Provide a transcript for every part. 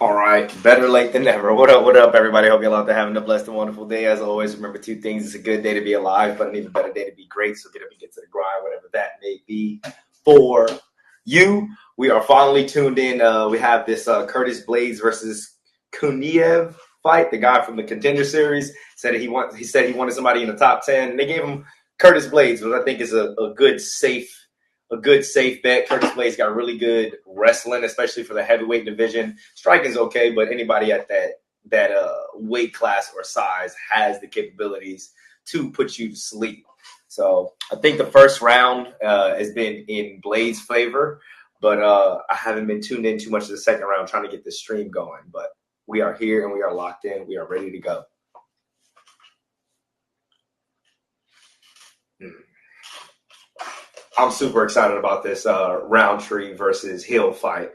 All right, better late than never. What up, everybody? Hope you're out there having a blessed and wonderful day. As always, remember two things. It's a good day to be alive, but an even better day to be great. So get up and get to the grind, whatever that may be for you. We are finally tuned in. We have this Curtis Blaydes versus Kuniev fight. The guy from the Contender Series said he wanted somebody in the top 10, and they gave him Curtis Blaydes, which I think is a good safe bet. Curtis Blaydes got really good wrestling, especially for the heavyweight division. Striking's okay, but anybody at that weight class or size has the capabilities to put you to sleep. So I think the first round has been in Blaydes' favor, but I haven't been tuned in too much to the second round trying to get this stream going. But we are here and we are locked in. We are ready to go. I'm super excited about this Rountree versus Hill fight.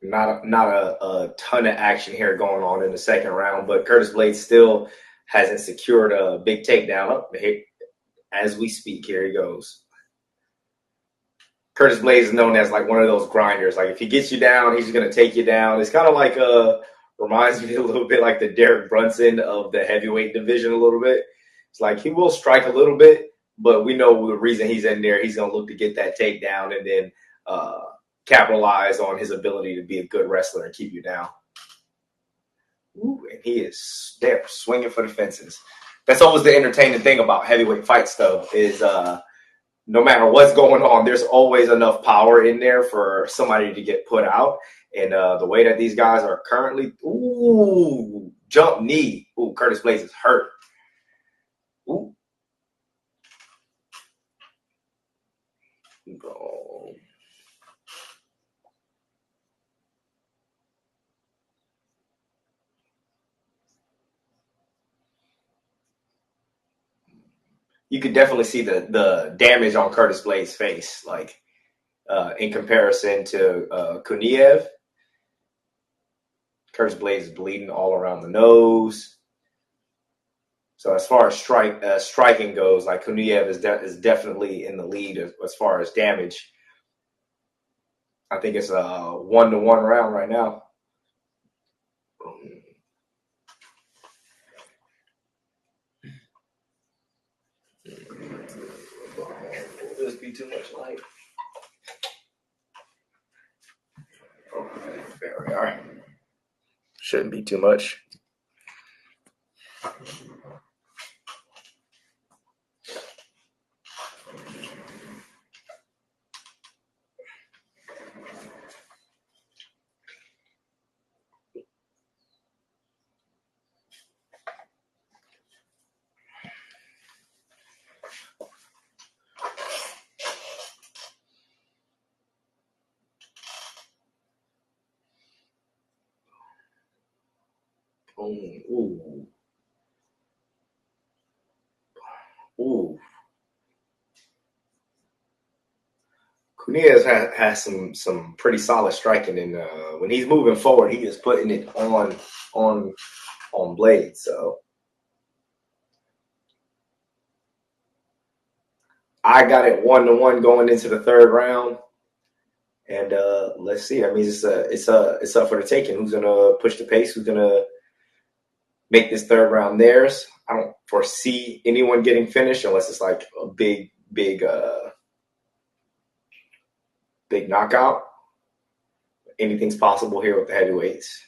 Not a ton of action here going on in the second round, but Curtis Blaydes still hasn't secured a big takedown. As we speak, here he goes. Curtis Blaydes is known as like one of those grinders. Like if he gets you down, he's going to take you down. It's kind of like reminds me a little bit like the Derek Brunson of the heavyweight division a little bit. It's like he will strike a little bit, but we know the reason he's in there. He's going to look to get that takedown and then capitalize on his ability to be a good wrestler and keep you down. Ooh, and he is there swinging for the fences. That's always the entertaining thing about heavyweight fights, though, is no matter what's going on, there's always enough power in there for somebody to get put out. And the way that these guys are currently, jump knee. Ooh, Curtis Blaydes is hurt. Ooh. Go. You could definitely see the damage on Curtis Blaydes' face, like in comparison to Kuniev. Curtis Blaydes is bleeding all around the nose. So as far as striking goes, like Kuniev is definitely in the lead as far as damage. I think it's a 1-1 round right now. This be too much light. Okay, there we are. Shouldn't be too much. Ooh. Kuniev has some pretty solid striking, and when he's moving forward, he is putting it on Blaydes. So I got it 1-1 going into the third round, and let's see. I mean, it's up for the taking. Who's gonna push the pace? Who's gonna make this third round theirs? I don't foresee anyone getting finished unless it's like a big knockout. Anything's possible here with the heavyweights.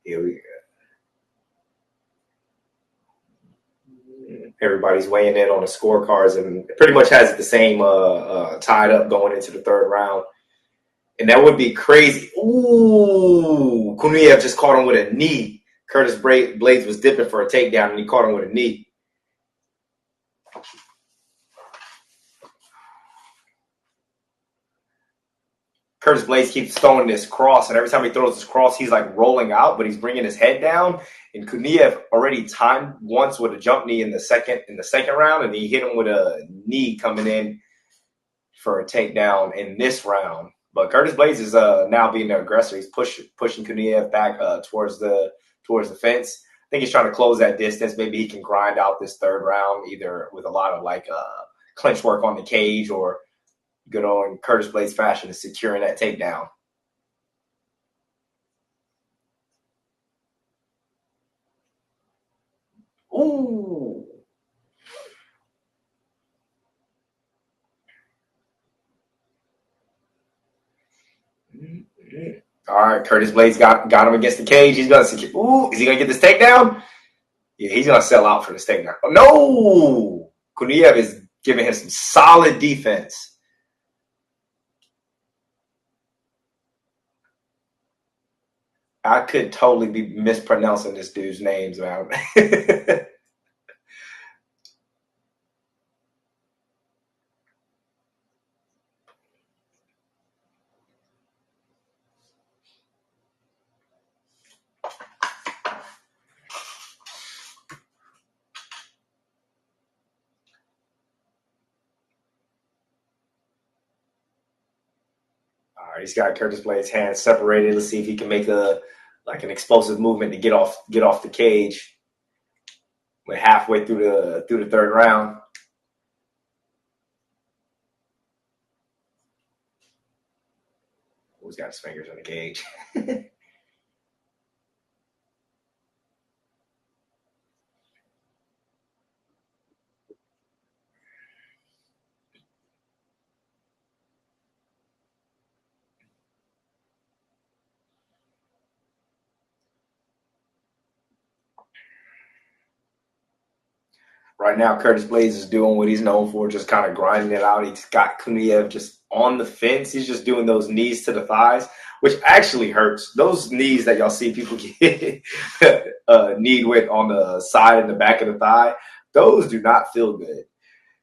Here we go. Everybody's weighing in on the scorecards and pretty much has it the same tied up going into the third round. And that would be crazy. Ooh, Kuniev just caught him with a knee. Curtis Blaydes was dipping for a takedown, and he caught him with a knee. Curtis Blades keeps throwing this cross, and every time he throws this cross, he's like rolling out, but he's bringing his head down. And Kuniev already timed once with a jump knee in the second round, and he hit him with a knee coming in for a takedown in this round. But Curtis Blades is now being the aggressor. He's pushing Kuniev back towards the fence. I think he's trying to close that distance. Maybe he can grind out this third round either with a lot of clinch work on the cage or good old Curtis Blades fashion is securing that takedown. Ooh. All right, Curtis Blades got him against the cage. He's gonna secure. Ooh, is he gonna get this takedown? Yeah, he's gonna sell out for this takedown. Oh, no, Kuniev is giving him some solid defense. I could totally be mispronouncing this dude's names, man. All right, he's got Curtis Blades' hands separated. Let's see if he can make an explosive movement to get off the cage. We're halfway through the third round. He's got his fingers on the cage. Right now, Curtis Blades is doing what he's known for, just kind of grinding it out. He's got Kuniev just on the fence. He's just doing those knees to the thighs, which actually hurts. Those knees that y'all see people get kneed with on the side and the back of the thigh, those do not feel good.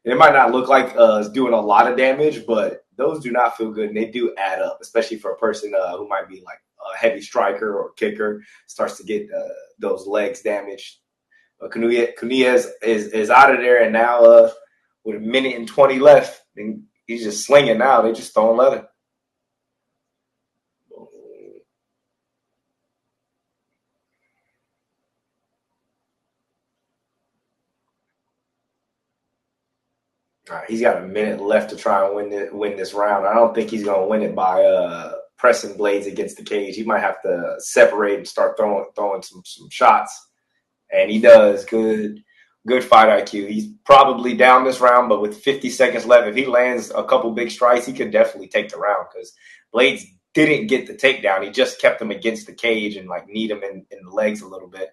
And it might not look like it's doing a lot of damage, but those do not feel good, and they do add up, especially for a person who might be like a heavy striker or kicker, starts to get those legs damaged. Kuniev is out of there, and now with a minute and 20 left, and he's just slinging now. They just throwing leather. All right, he's got a minute left to try and win this round. I don't think he's going to win it by pressing Blades against the cage. He might have to separate and start throwing some shots. And he does. Good fight IQ. He's probably down this round, but with 50 seconds left, if he lands a couple big strikes, he could definitely take the round because Blades didn't get the takedown. He just kept him against the cage and kneed him in the legs a little bit.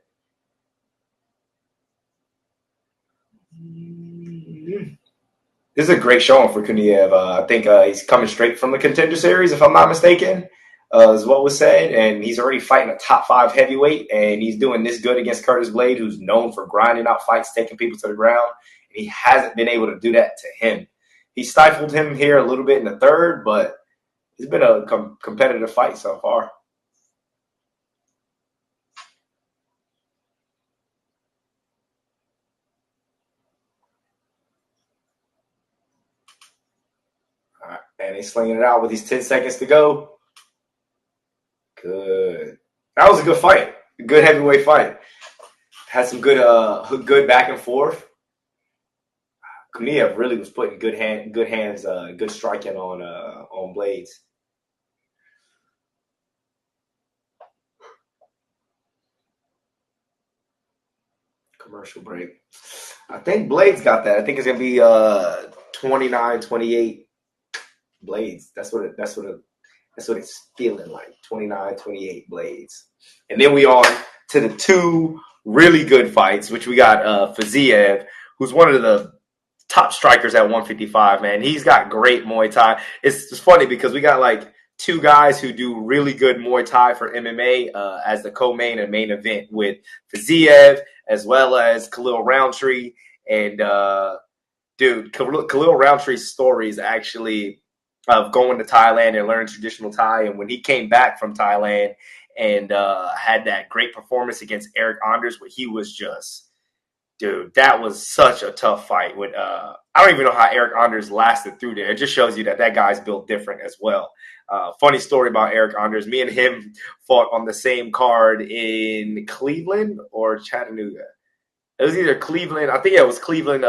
This is a great showing for Kuniev. I think he's coming straight from the Contender Series, if I'm not mistaken. Is what was said, and he's already fighting a top 5 heavyweight, and he's doing this good against Curtis Blade, who's known for grinding out fights, taking people to the ground, and he hasn't been able to do that to him. He stifled him here a little bit in the third, but it's been a competitive fight so far. All right, and he's slinging it out with these 10 seconds to go. Good. That was a good fight. A good heavyweight fight. Had some good back and forth. Kuniev really was putting good hands, good striking on Blades. Commercial break. I think Blades got that. I think it's gonna be 29-28 Blades. That's what it's feeling like. 29-28 Blades. And then we on to the two really good fights, which we got Fiziev, who's one of the top strikers at 155, man. He's got great Muay Thai. It's funny because we got two guys who do really good Muay Thai for MMA as the co-main and main event with Fiziev as well as Khalil Rountree. And, dude, Khalil Rountree's story is actually of going to Thailand and learning traditional Thai. And when he came back from Thailand and had that great performance against Eric Anders, where he was just, dude, that was such a tough fight. With I don't even know how Eric Anders lasted through there. It just shows you that that guy's built different as well. Funny story about Eric Anders. Me and him fought on the same card in Cleveland or Chattanooga. It was either Cleveland. I think it was Cleveland,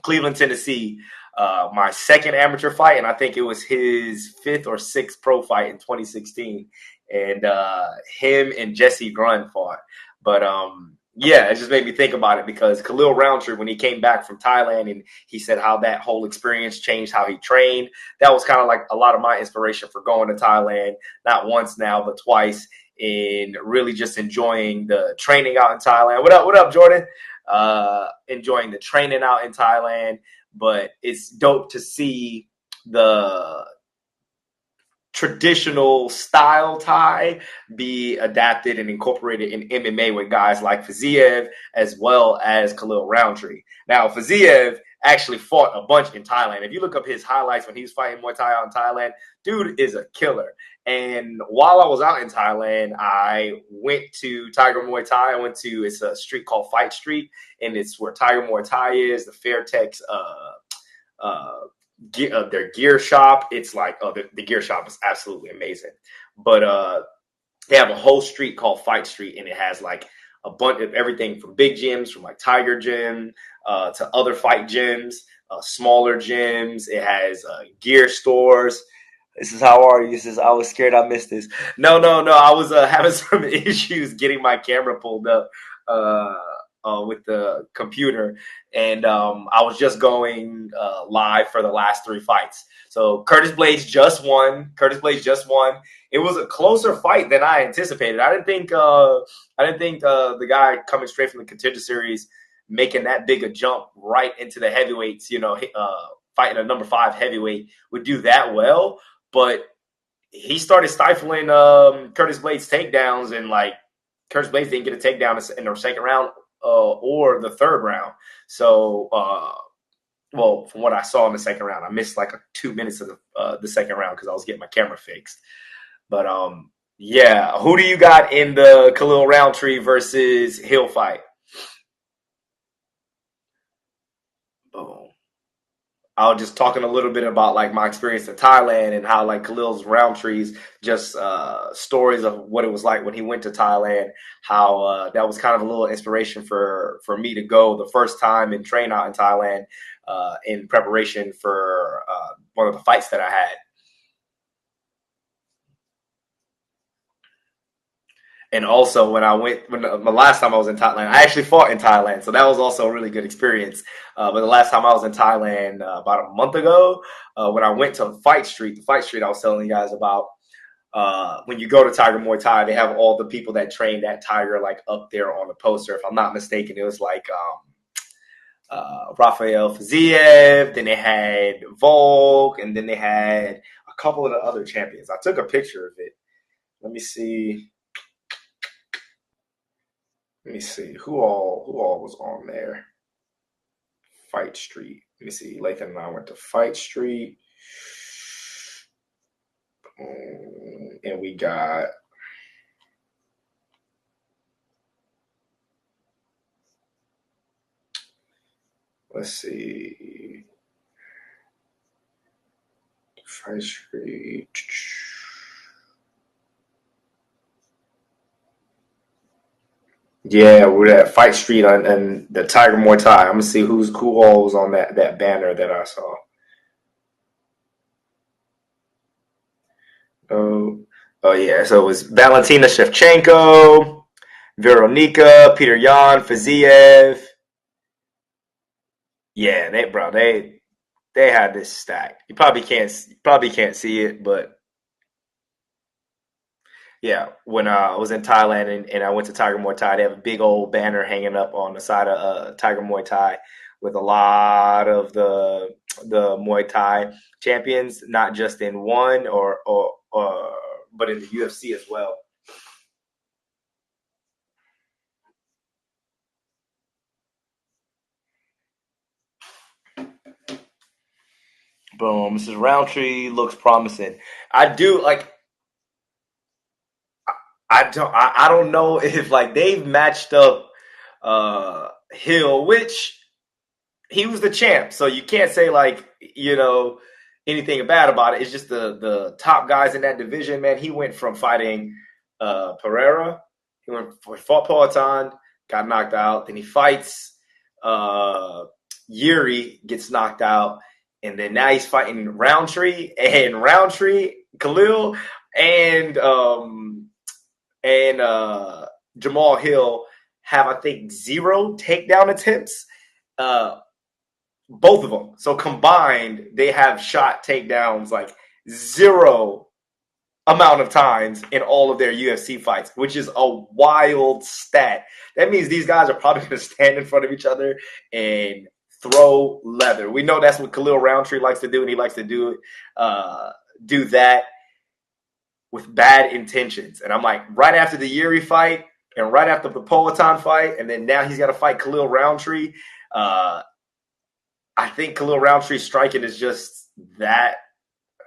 Cleveland, Tennessee. My second amateur fight, and I think it was his fifth or sixth pro fight in 2016. And him and Jesse Grun fought. But yeah, it just made me think about it because Khalil Rountree, when he came back from Thailand and he said how that whole experience changed how he trained, that was kind of like a lot of my inspiration for going to Thailand, not once now, but twice, and really just enjoying the training out in Thailand. What up, Jordan? Enjoying the training out in Thailand. But it's dope to see the traditional style Thai be adapted and incorporated in MMA with guys like Fiziev as well as Khalil Rountree. Now, Fiziev actually fought a bunch in Thailand. If you look up his highlights when he was fighting Muay Thai out in Thailand, dude is a killer. And while I was out in Thailand, I went to Tiger Muay Thai. It's a street called Fight Street, and it's where Tiger Muay Thai is, the Fairtex their gear shop. It's like the gear shop is absolutely amazing. But they have a whole street called Fight Street, and it has like a bunch of everything from big gyms, from like Tiger Gym to other fight gyms, smaller gyms. It has gear stores. This is how are you? This is I was scared I missed this. No. I was having some issues getting my camera pulled up with the computer, and I was just going live for the last three fights. So Curtis Blades just won. It was a closer fight than I anticipated. I didn't think the guy coming straight from the Contender Series making that big a jump right into the heavyweights, fighting a number 5 heavyweight would do that well. But he started stifling Curtis Blades' takedowns, and like Curtis Blades didn't get a takedown in the second round or the third round. So, well, from what I saw in the second round, I missed like 2 minutes of the second round because I was getting my camera fixed. But yeah, who do you got in the Khalil Rountree versus Hill fight? Boom. I was just talking a little bit about like my experience in Thailand and how like Khalil's Roundtree's just stories of what it was like when he went to Thailand. How that was kind of a little inspiration for me to go the first time and train out in Thailand in preparation for one of the fights that I had. And also when the last time I was in Thailand, I actually fought in Thailand. So that was also a really good experience. But the last time I was in Thailand about a month ago, when I went to the Fight Street I was telling you guys about, when you go to Tiger Muay Thai, they have all the people that trained that Tiger like up there on the poster. If I'm not mistaken, it was like Rafael Fiziev, then they had Volk, and then they had a couple of the other champions. I took a picture of it. Let me see. Let me see who all was on there. Fight Street. Let me see. Lathan and I went to Fight Street, and we got. Let's see. Fight Street. Yeah, we're at Fight Street and the Tiger Muay Thai. I'm gonna see who all was on that banner that I saw. Oh, oh yeah. So it was Valentina Shevchenko, Veronika, Peter Yan, Fiziev. Yeah, they had this stacked. You probably can't see it, but yeah, when I was in Thailand and I went to Tiger Muay Thai, they have a big old banner hanging up on the side of Tiger Muay Thai with a lot of the Muay Thai champions, not just in one or but in the UFC as well. Boom. Mrs. Rountree looks promising. I do like. I don't know if like they've matched up Hill, which he was the champ, so you can't say like anything bad about it. It's just the top guys in that division, man. He went from fighting Pereira, fought Poatan, got knocked out. Then he fights Yuri, gets knocked out, and then now he's fighting Rountree Khalil, and Jamal Hill have, I think, 0 takedown attempts. Both of them. So combined, they have shot takedowns like 0 amount of times in all of their UFC fights, which is a wild stat. That means these guys are probably going to stand in front of each other and throw leather. We know that's what Khalil Rountree likes to do, and he likes to do that with bad intentions. And I'm like, right after the Yuri fight and right after the Poatan fight, and then now he's got to fight Khalil Rountree. I think Khalil Rountree's striking is just that.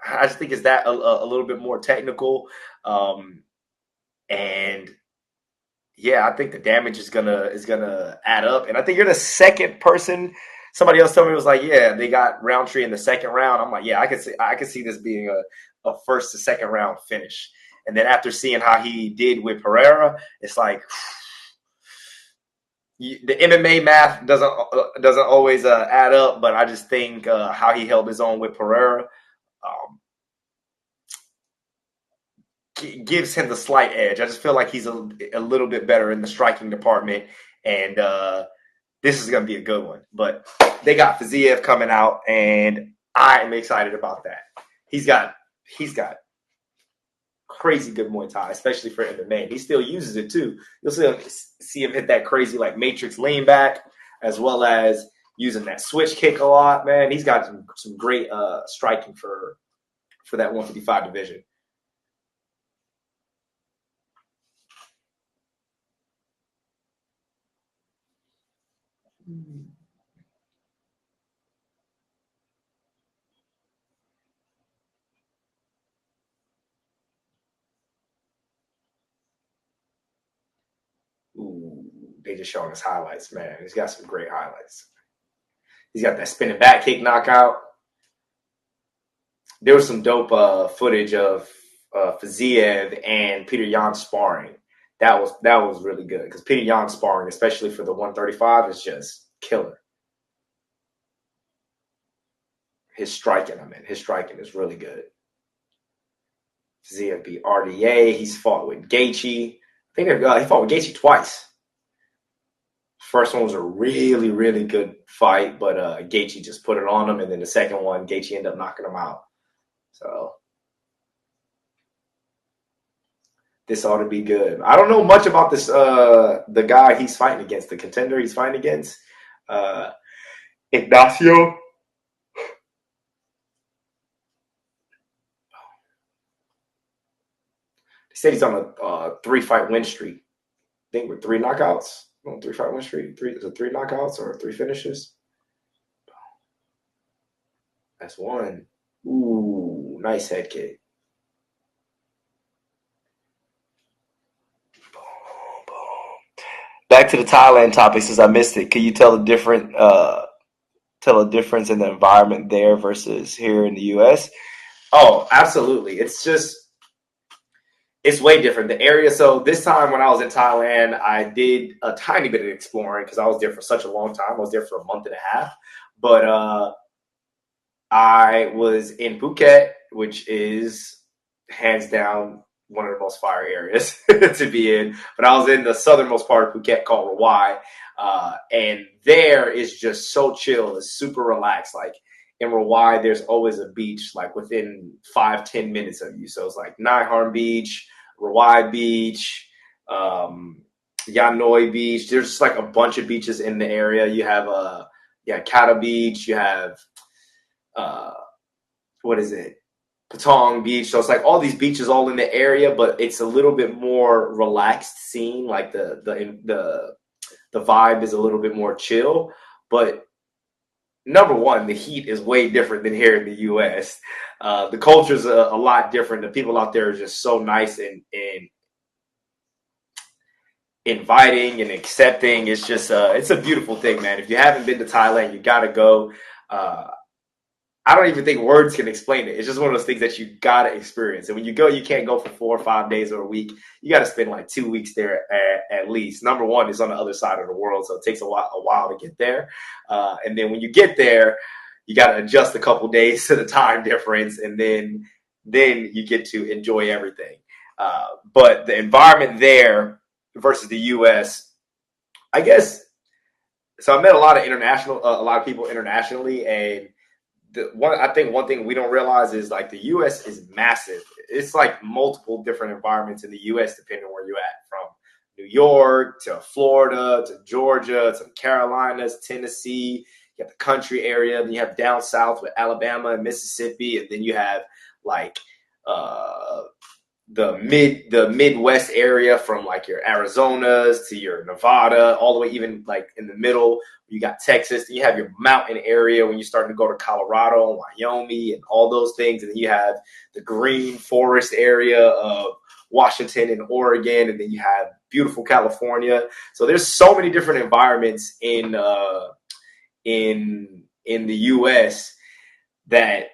I just think it's that a little bit more technical. And yeah, I think the damage is gonna add up. And I think you're the second person. Somebody else told me, was like, yeah, they got Rountree in the second round. I'm like, yeah, I could see this being a first to second round finish. And then after seeing how he did with Pereira, it's like the MMA math doesn't always add up. But I just think how he held his own with Pereira gives him the slight edge. I just feel like he's a little bit better in the striking department, and this is going to be a good one. But they got Fiziev coming out, and I'm excited about that. He's got crazy good Muay Thai, especially for MMA. He still uses it too. You'll see him hit that crazy like matrix lean back, as well as using that switch kick a lot. Man, he's got some great striking for that 155 division. Ooh, they just showing us highlights, man. He's got some great highlights. He's got that spinning back kick knockout. There was some dope footage of Fiziev and Peter Yan sparring. That was really good because Peter Yan sparring, especially for the 135, is just killer. His striking is really good. Fiziev beat RDA. He's fought with Gaethje. I think he fought with Gaethje twice. First one was a really, really good fight, but Gaethje just put it on him, and then the second one, Gaethje ended up knocking him out. So this ought to be good. I don't know much about this. The guy he's fighting against, the contender he's fighting against, Ignacio. They said he's on a 3-fight win streak. I think with 3 knockouts. 3-fight win streak. 3 knockouts or 3 finishes. That's one. Ooh, nice head kick. Boom, boom. Back to the Thailand topic, since I missed it. Can you tell a difference in the environment there versus here in the U.S.? Oh, absolutely. It's way different. The area. So this time when I was in Thailand, I did a tiny bit of exploring because I was there for such a long time. I was there for a month and a half. But I was in Phuket, which is hands down one of the most fire areas to be in. But I was in the southernmost part of Phuket called Rawai. And there is just so chill. It's super relaxed. Like in Rawai, there's always a beach like within 5-10 minutes of you. So it's like Nai Harm Beach, Rawai Beach, Yanoi Beach. There's just like a bunch of beaches in the area. You have Kata Beach. You have Patong Beach. So it's like all these beaches all in the area, but it's a little bit more relaxed scene. Like the vibe is a little bit more chill, but number one, the heat is way different than here in the U.S. The culture's a lot different. The people out there are just so nice and inviting and accepting. It's just it's a beautiful thing, man. If you haven't been to Thailand, you gotta go. Uh, I don't even think words can explain it. It's just one of those things that you gotta experience. And when you go, you can't go for 4 or 5 days or a week. You got to spend like 2 weeks there at least. Number one is on the other side of the world, so it takes a while to get there. And then when you get there, you got to adjust a couple days to the time difference, and then you get to enjoy everything. But the environment there versus the U.S., I guess. So I met a lot of a lot of people internationally, and I think one thing we don't realize is like the U.S. is massive. It's like multiple different environments in the U.S. depending on where you're at, from New York to Florida to Georgia to the Carolinas, Tennessee. You have the country area, then you have down south with Alabama and Mississippi, and then you have like uh, the Midwest area, from like your Arizonas to your Nevada, all the way even like in the middle. You got Texas, then you have your mountain area when you're starting to go to Colorado and Wyoming and all those things. And then you have the green forest area of Washington and Oregon, and then you have beautiful California. So there's so many different environments in the US that,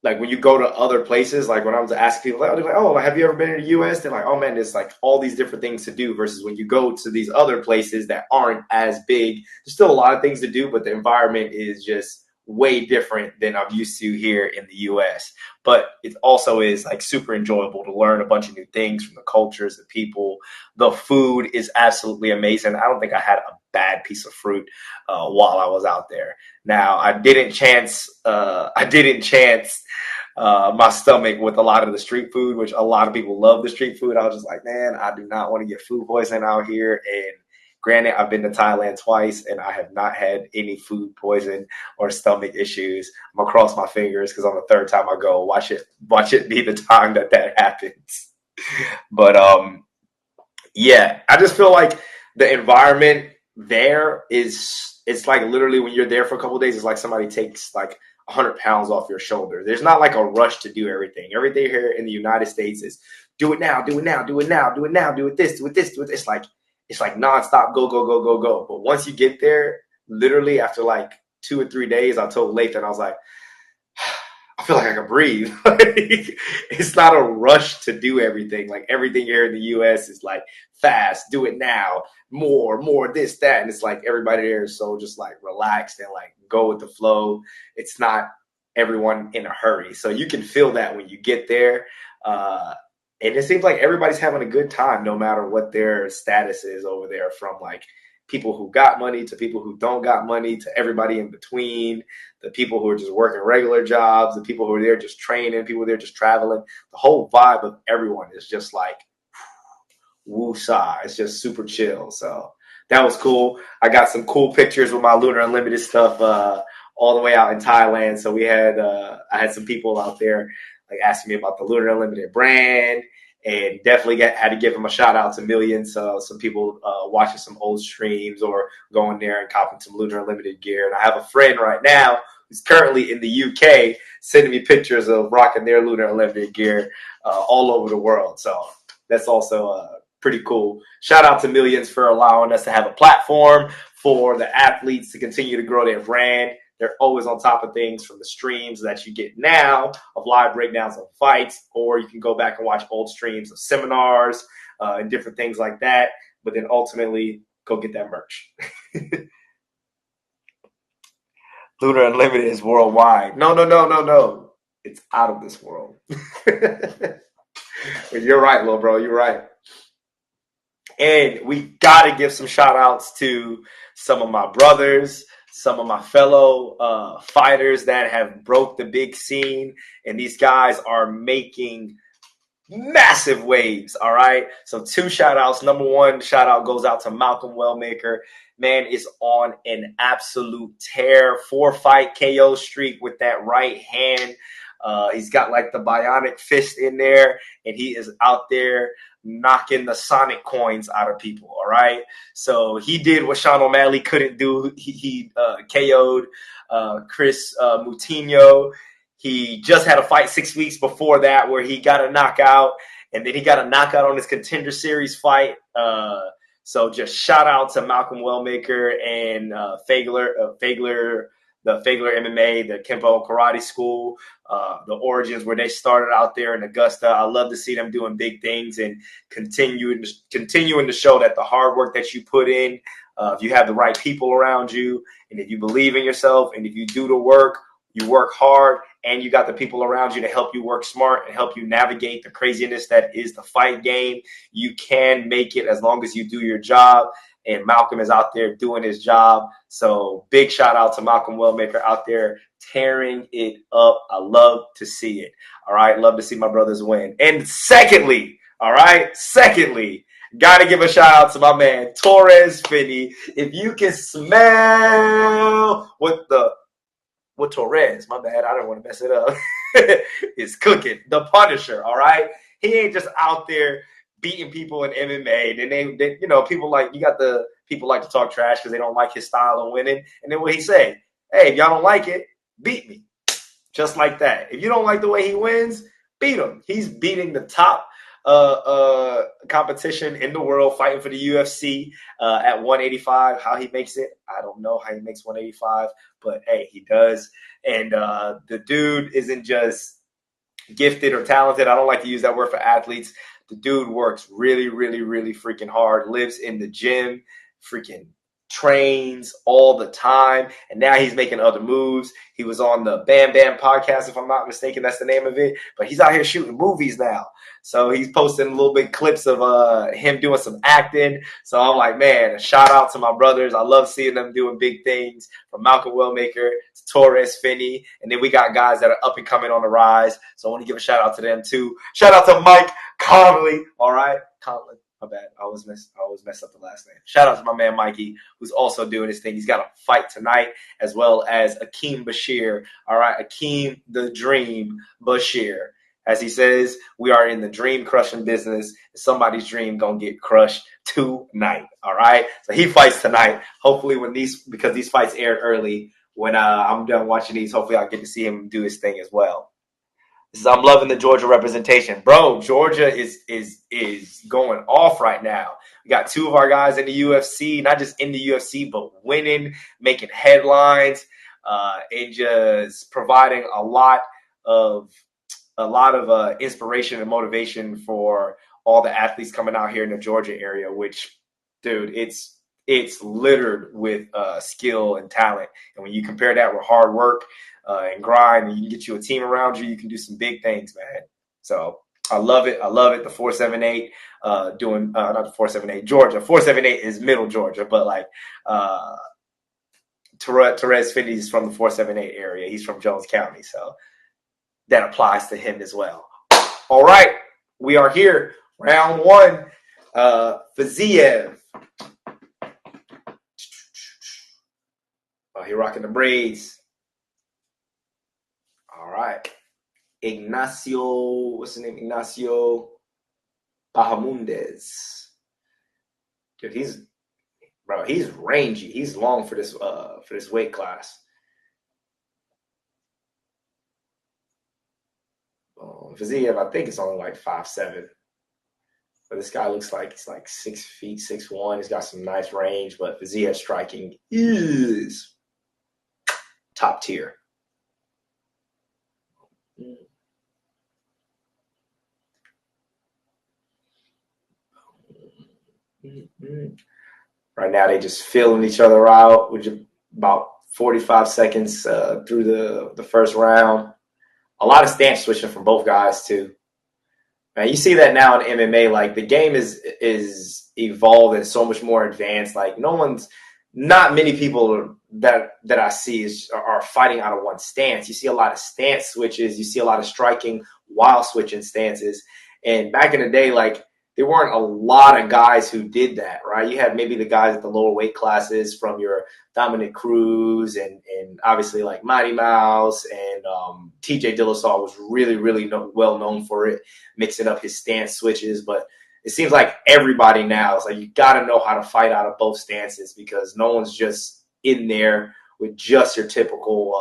like, when you go to other places, like when I was asking people, like, oh, have you ever been in the U.S.? They're like, oh man, there's like all these different things to do. Versus when you go to these other places that aren't as big, there's still a lot of things to do, but the environment is just way different than I'm used to here in the U.S. But it also is like super enjoyable to learn a bunch of new things from the cultures, the people. The food is absolutely amazing. I don't think I had a bad piece of fruit while I was out there. Now, I didn't chance my stomach with a lot of the street food, which a lot of people love the street food. I was just like, man, I do not want to get food poisoning out here. And granted, I've been to Thailand twice and I have not had any food poison or stomach issues. I'm gonna cross my fingers because on the third time I go, watch it be the time that happens. But yeah, I just feel like the environment there is, it's like literally when you're there for a couple of days, it's like somebody takes like 100 pounds off your shoulder. There's not like a rush to do everything. Everything here in the United States is do it now, do it now, do it now, do it now, do it this, do it this, do it. It's like nonstop, go, go, go, go, go. But once you get there, literally after like 2 or 3 days, I told Lathan, I was like, I feel like I can breathe. It's not a rush to do everything. Like everything here in the U.S. is like fast, do it now, more, this, that. And it's like everybody there is so just like relaxed and like go with the flow. It's not everyone in a hurry. So you can feel that when you get there. And it seems like everybody's having a good time no matter what their status is over there, from like people who got money to people who don't got money to everybody in between, the people who are just working regular jobs, the people who are there just training, people there just traveling. The whole vibe of everyone is just like woo-sa. It's just super chill. So that was cool. I got some cool pictures with my Lunar Unlimited stuff all the way out in Thailand. So I had some people out there like asking me about the Lunar Unlimited brand, and definitely had to give him a shout out to Millions. So some people watching some old streams or going there and copping some Lunar Unlimited gear. And I have a friend right now who's currently in the UK sending me pictures of rocking their Lunar Unlimited gear all over the world. So that's also pretty cool. Shout out to Millions for allowing us to have a platform for the athletes to continue to grow their brand. They're always on top of things, from the streams that you get now of live breakdowns of fights, or you can go back and watch old streams of seminars and different things like that. But then ultimately, go get that merch. Lunar Unlimited is worldwide. No. It's out of this world. But you're right, little bro. You're right. And we got to give some shout outs to some of my brothers, some of my fellow fighters that have broke the big scene. And these guys are making massive waves, all right? So 2 shout outs. Number 1 shout out goes out to Malcolm Wellmaker. Man is on an absolute tear. 4-fight KO streak with that right hand. He's got like the bionic fist in there, and he is out there knocking the Sonic coins out of people. All right. So he did what Sean O'Malley couldn't do. He KO'd Chris Moutinho. He just had a fight 6 weeks before that where he got a knockout, and then he got a knockout on his Contender Series fight. So just shout out to Malcolm Wellmaker and Fagler, the Fagler MMA, the Kempo Karate School, the origins where they started out there in Augusta. I love to see them doing big things and continuing to show that the hard work that you put in, if you have the right people around you, and if you believe in yourself, and if you do the work, you work hard, and you got the people around you to help you work smart and help you navigate the craziness that is the fight game, you can make it as long as you do your job. And Malcolm is out there doing his job. So big shout out to Malcolm Wellmaker out there tearing it up. I love to see it. All right. Love to see my brothers win. And secondly, got to give a shout out to my man, Torres Finney. If you can smell what Torres, my bad, I don't want to mess it up, is cooking. The Punisher, all right? He ain't just out there beating people in MMA. Then they people like to talk trash because they don't like his style of winning. And then what he say? Hey, if y'all don't like it, beat me. Just like that. If you don't like the way he wins, beat him. He's beating the top competition in the world, fighting for the UFC at 185. How he makes it, I don't know how he makes 185, but hey, he does. And the dude isn't just gifted or talented. I don't like to use that word for athletes. The dude works really, really, really freaking hard, lives in the gym, freaking trains all the time, and now he's making other moves. He was on the Bam Bam podcast, if I'm not mistaken, that's the name of it, but he's out here shooting movies now. So he's posting a little bit clips of him doing some acting. So I'm like, man, a shout out to my brothers. I love seeing them doing big things, from Malcolm Wellmaker to Torres Finney, and then we got guys that are up and coming on the rise. So I want to give a shout out to them too. Shout out to Mike Conley. All right, Conley. My bad. I always mess up the last name. Shout out to my man Mikey, who's also doing his thing. He's got a fight tonight, as well as Akeem Bashir. All right, Akeem the Dream Bashir. As he says, we are in the dream crushing business. Somebody's dream gonna get crushed tonight. All right. So he fights tonight. Hopefully, because these fights aired early, when I'm done watching these, hopefully I'll get to see him do his thing as well. I'm loving the Georgia representation. Bro, Georgia is going off right now. We got two of our guys in the UFC, not just in the UFC, but winning, making headlines, and just providing a lot of inspiration and motivation for all the athletes coming out here in the Georgia area, which, dude, it's littered with skill and talent. And when you compare that with hard work, and grind, and you can get you a team around you, you can do some big things, man. So I love it. The 478 doing not the 478 Georgia. 478 is middle Georgia, but like Torres Finney is from the 478 area. He's from Jones County, so that applies to him as well. All right, we are here. Round one. Fiziev. Oh, he rocking the braids. All right. Ignacio, what's his name? Ignacio Bahamundes. Dude, he's rangy. He's long for this weight class. Fiziev, I think it's only like 5'7". But this guy looks like he's like 6 feet, 6'1". He's got some nice range, but Fiziev striking is top tier. Right now, they just filling each other out, which is about 45 seconds through the first round. A lot of stance switching from both guys too. Man, you see that now in MMA. Like, the game is evolved and so much more advanced. Like, not many people that I see are fighting out of one stance. You see a lot of stance switches. You see a lot of striking while switching stances. And back in the day, like, there weren't a lot of guys who did that, right? You had maybe the guys at the lower weight classes from your Dominic Cruz and obviously like Mighty Mouse and TJ Dillashaw was really, really well known for it, mixing up his stance switches. But it seems like everybody now is like, you got to know how to fight out of both stances because no one's just in there with just your typical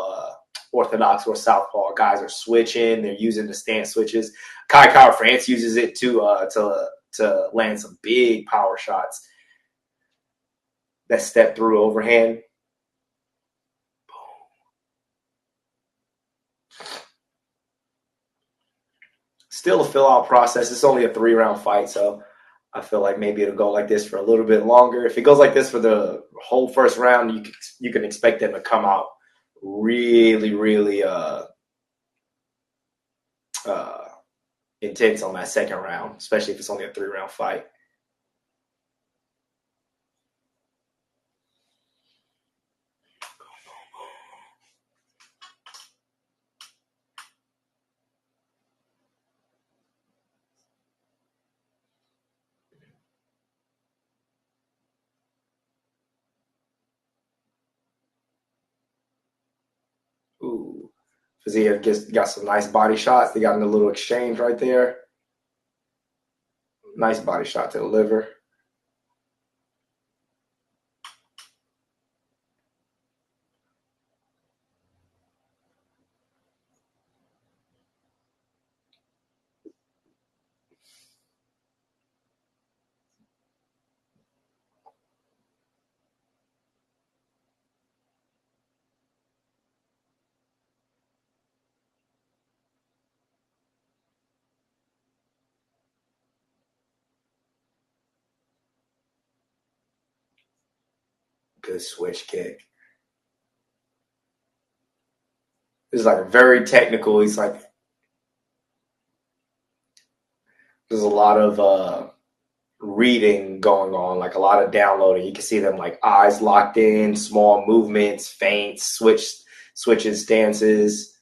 orthodox or southpaw. Guys are switching. They're using the stance switches. Kai Kara France uses it to land some big power shots. That step through overhand. Still a fill-out process. It's only a 3-round fight, so I feel like maybe it'll go like this for a little bit longer. If it goes like this for the whole first round, you can expect them to come out really, really intense on that second round, especially if it's only a 3-round fight. Ooh. Fiziev just got some nice body shots. They got in a little exchange right there. Nice body shot to the liver. Good switch kick. It's like very technical. He's like, there's a lot of reading going on, like a lot of downloading. You can see them like eyes locked in, small movements, feints, switches, stances.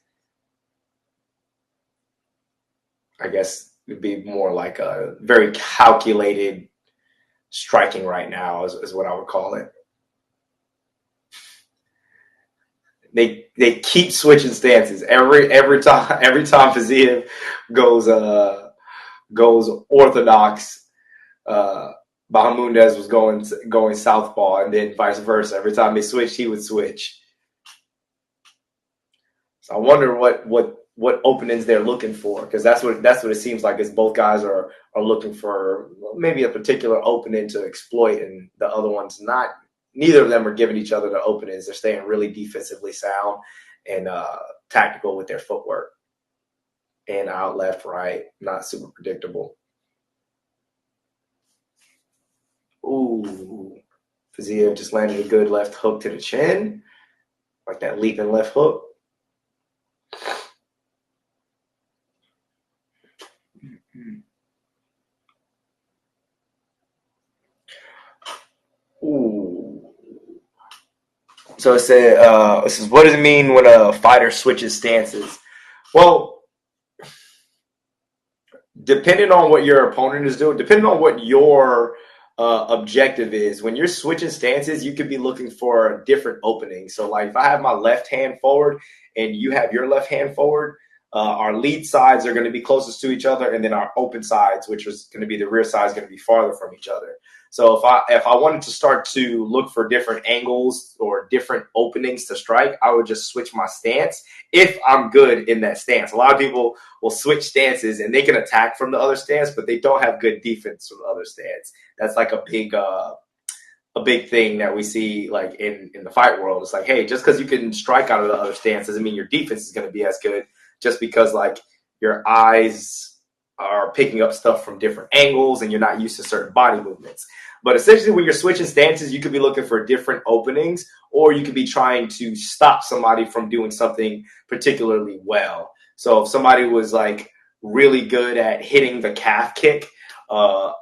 I guess it'd be more like a very calculated striking right now is what I would call it. They keep switching stances every time Fiziev goes orthodox. Bahamundez was going southpaw, and then vice versa. Every time they switched, he would switch. So I wonder what openings they're looking for, because that's what it seems like. Is both guys are looking for maybe a particular opening to exploit, and the other one's not. Neither of them are giving each other the openings. They're staying really defensively sound and tactical with their footwork. And out, left, right, not super predictable. Ooh, Fiziev just landed a good left hook to the chin, like that leaping left hook. Ooh. So it says, what does it mean when a fighter switches stances? Well, depending on what your opponent is doing, depending on what your objective is, when you're switching stances, you could be looking for a different opening. So like if I have my left hand forward and you have your left hand forward, our lead sides are going to be closest to each other, and then our open sides, which is going to be the rear side, is going to be farther from each other. So if I wanted to start to look for different angles or different openings to strike, I would just switch my stance if I'm good in that stance. A lot of people will switch stances and they can attack from the other stance, but they don't have good defense from the other stance. That's like a big thing that we see like in the fight world. It's like, hey, just because you can strike out of the other stance doesn't mean your defense is going to be as good. Just because like your eyes are picking up stuff from different angles and you're not used to certain body movements. But essentially when you're switching stances, you could be looking for different openings, or you could be trying to stop somebody from doing something particularly well. So if somebody was like really good at hitting the calf kick on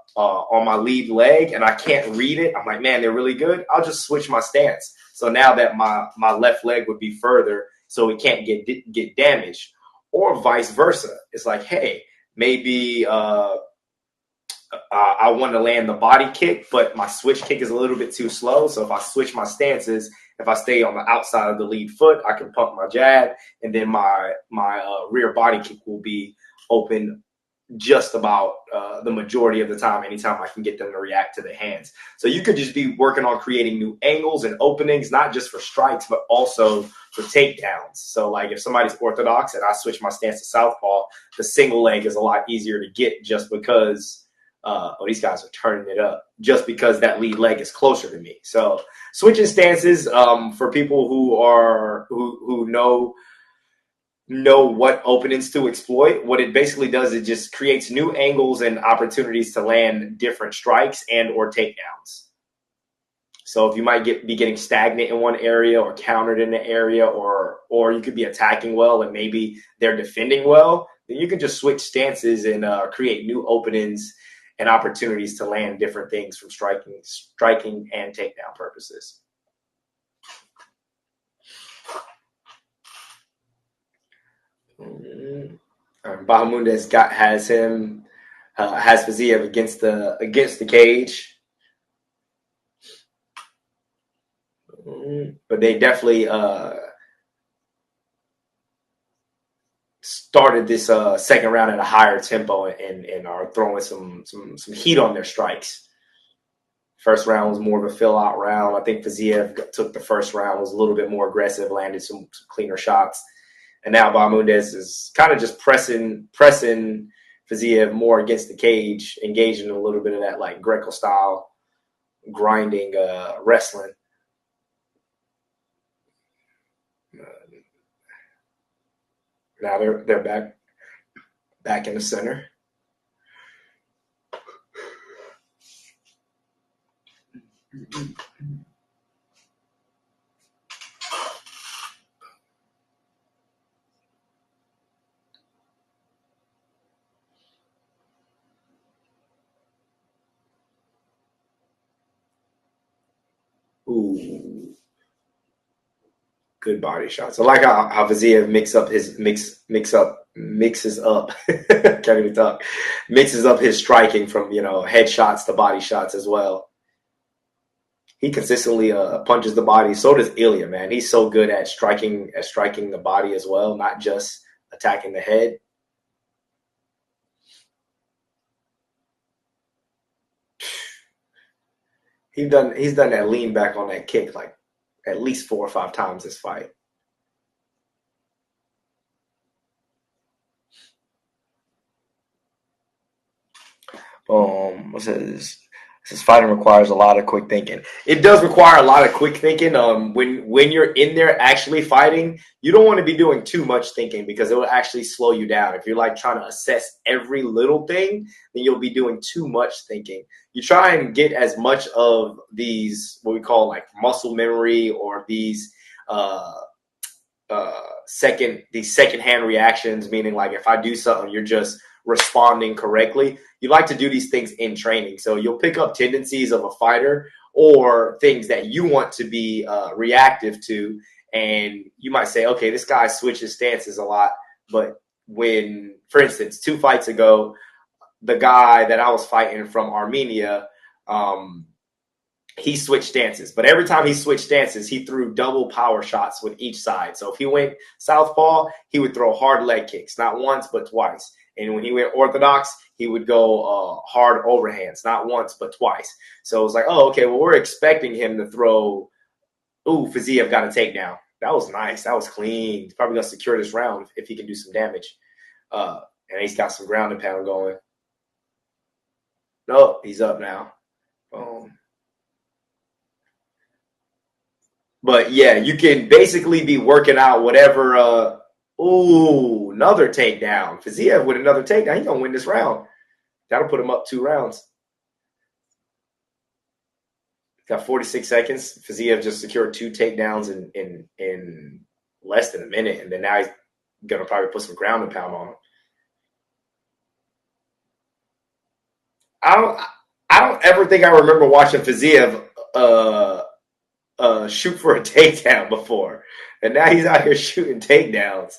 my lead leg and I can't read it, I'm like, man, they're really good. I'll just switch my stance. So now that my left leg would be further, so it can't get damaged. Or vice versa. It's like, hey, maybe I want to land the body kick, but my switch kick is a little bit too slow. So if I switch my stances, If I stay on the outside of the lead foot, I can pump my jab, and then my rear body kick will be open just about the majority of the time, anytime I can get them to react to the hands. So you could just be working on creating new angles and openings, not just for strikes, but also for takedowns. So like if somebody's orthodox and I switch my stance to southpaw, the single leg is a lot easier to get just because, these guys are turning it up, just because that lead leg is closer to me. So switching stances, for people who know what openings to exploit, what it basically does, it just creates new angles and opportunities to land different strikes and or takedowns. So if you might be getting stagnant in one area or countered in an area, or you could be attacking well and maybe they're defending well, then you can just switch stances and create new openings and opportunities to land different things from striking and takedown purposes. Bahamundez has Fiziev against the cage, but they definitely started this second round at a higher tempo and are throwing some heat on their strikes. First round was more of a fill out round. I think Fiziev took the first round, was a little bit more aggressive, landed some cleaner shots. And now Bahamundez is kind of just pressing Fiziev more against the cage, engaging in a little bit of that like Greco style grinding wrestling. Now they're back in the center. Ooh, good body shots. I like how Fiziev mixes up can't even talk, mixes up his striking from head shots to body shots as well. He consistently punches the body. So does Ilya, man. He's so good at striking the body as well, not just attacking the head. He's done that lean back on that kick like at least 4 or 5 times this fight. This fighting requires a lot of quick thinking. It does require a lot of quick thinking. When you're in there actually fighting, you don't want to be doing too much thinking because it will actually slow you down. If you're like trying to assess every little thing, then you'll be doing too much thinking. You try and get as much of these, what we call like muscle memory, or these secondhand reactions, meaning like if I do something, you're just responding correctly. You like to do these things in training. So you'll pick up tendencies of a fighter or things that you want to be reactive to. And you might say, okay, this guy switches stances a lot. But when, for instance, 2 fights ago, the guy that I was fighting from Armenia, he switched stances. But every time he switched stances, he threw double power shots with each side. So if he went southpaw, he would throw hard leg kicks, not once, but twice. And when he went orthodox, he would go hard overhands, not once, but twice. So it was like, oh, okay, well, we're expecting him to throw, Fiziev got a takedown. That was nice. That was clean. He's probably going to secure this round if he can do some damage. And he's got some ground and pound going. Nope, he's up now. Boom. But, yeah, you can basically be working out whatever another takedown. Fiziev with another takedown. He's going to win this round. That'll put him up 2 rounds. Got 46 seconds. Fiziev just secured 2 takedowns in less than a minute. And then now he's going to probably put some ground and pound on him. I don't ever think I remember watching Fiziev shoot for a takedown before. And now he's out here shooting takedowns.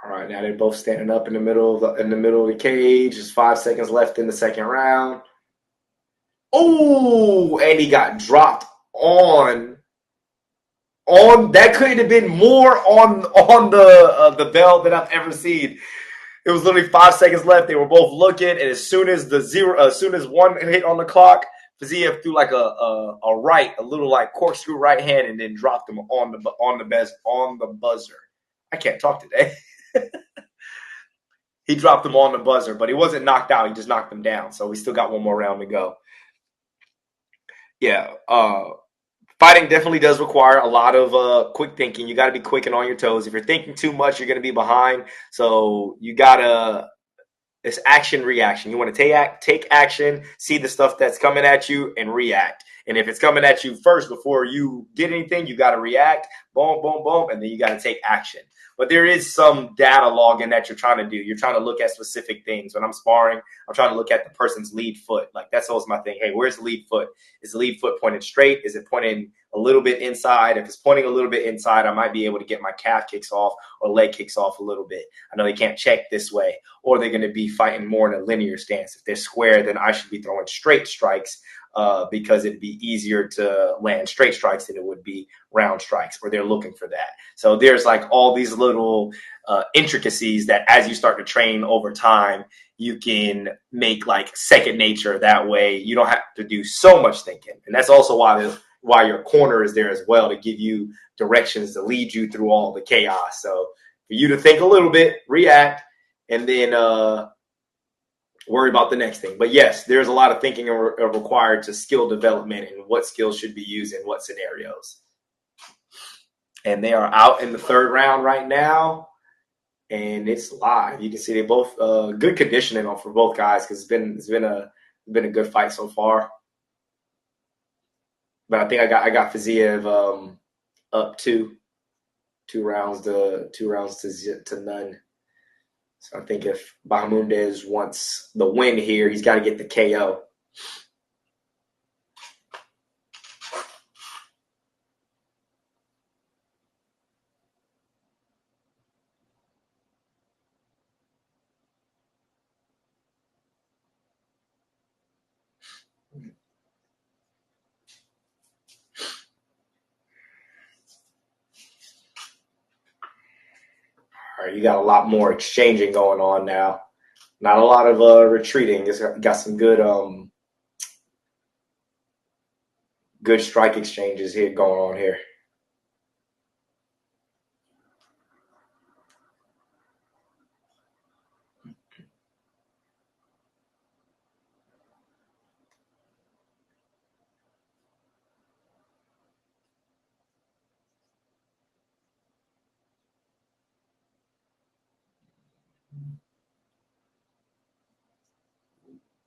All right, now they're both standing up in the middle of the cage. There's 5 seconds left in the second round. Oh, and he got dropped on that. Couldn't have been more on the bell than I've ever seen. It was literally 5 seconds left. They were both looking, and as soon as one hit on the clock, Fiziev threw like a little like corkscrew right hand, and then dropped him on the buzzer. I can't talk today. He dropped him on the buzzer, but he wasn't knocked out. He just knocked him down. So we still got one more round to go. Yeah, fighting definitely does require a lot of quick thinking. You got to be quick and on your toes. If you're thinking too much, you're going to be behind. So you got to – it's action, reaction. You want to take action, see the stuff that's coming at you, and react. And if it's coming at you first before you get anything, you got to react, boom, boom, boom, and then you got to take action. But there is some data logging that you're trying to do. You're trying to look at specific things. When I'm sparring, I'm trying to look at the person's lead foot. Like, that's always my thing. Hey, where's the lead foot? Is the lead foot pointed straight? Is it pointing a little bit inside? If it's pointing a little bit inside, I might be able to get my calf kicks off or leg kicks off a little bit. I know they can't check this way, or they're going to be fighting more in a linear stance. If they're square, then I should be throwing straight strikes because it'd be easier to land straight strikes than it would be round strikes, or they're looking for that. So there's like all these little intricacies that as you start to train over time, you can make like second nature. That way you don't have to do so much thinking. And that's also why your corner is there as well, to give you directions to lead you through all the chaos. So for you to think a little bit, react, and then worry about the next thing. But yes, there's a lot of thinking required to skill development and what skills should be used in what scenarios. And they are out in the third round right now, and it's live. You can see they both good conditioning on for both guys, because it's been a good fight so far. But I think I got Fiziev up two rounds to none. So I think if Bahamundez wants the win here, he's got to get the KO. All right, you got a lot more exchanging going on now. Not a lot of retreating. It's got some good strike exchanges here going on here.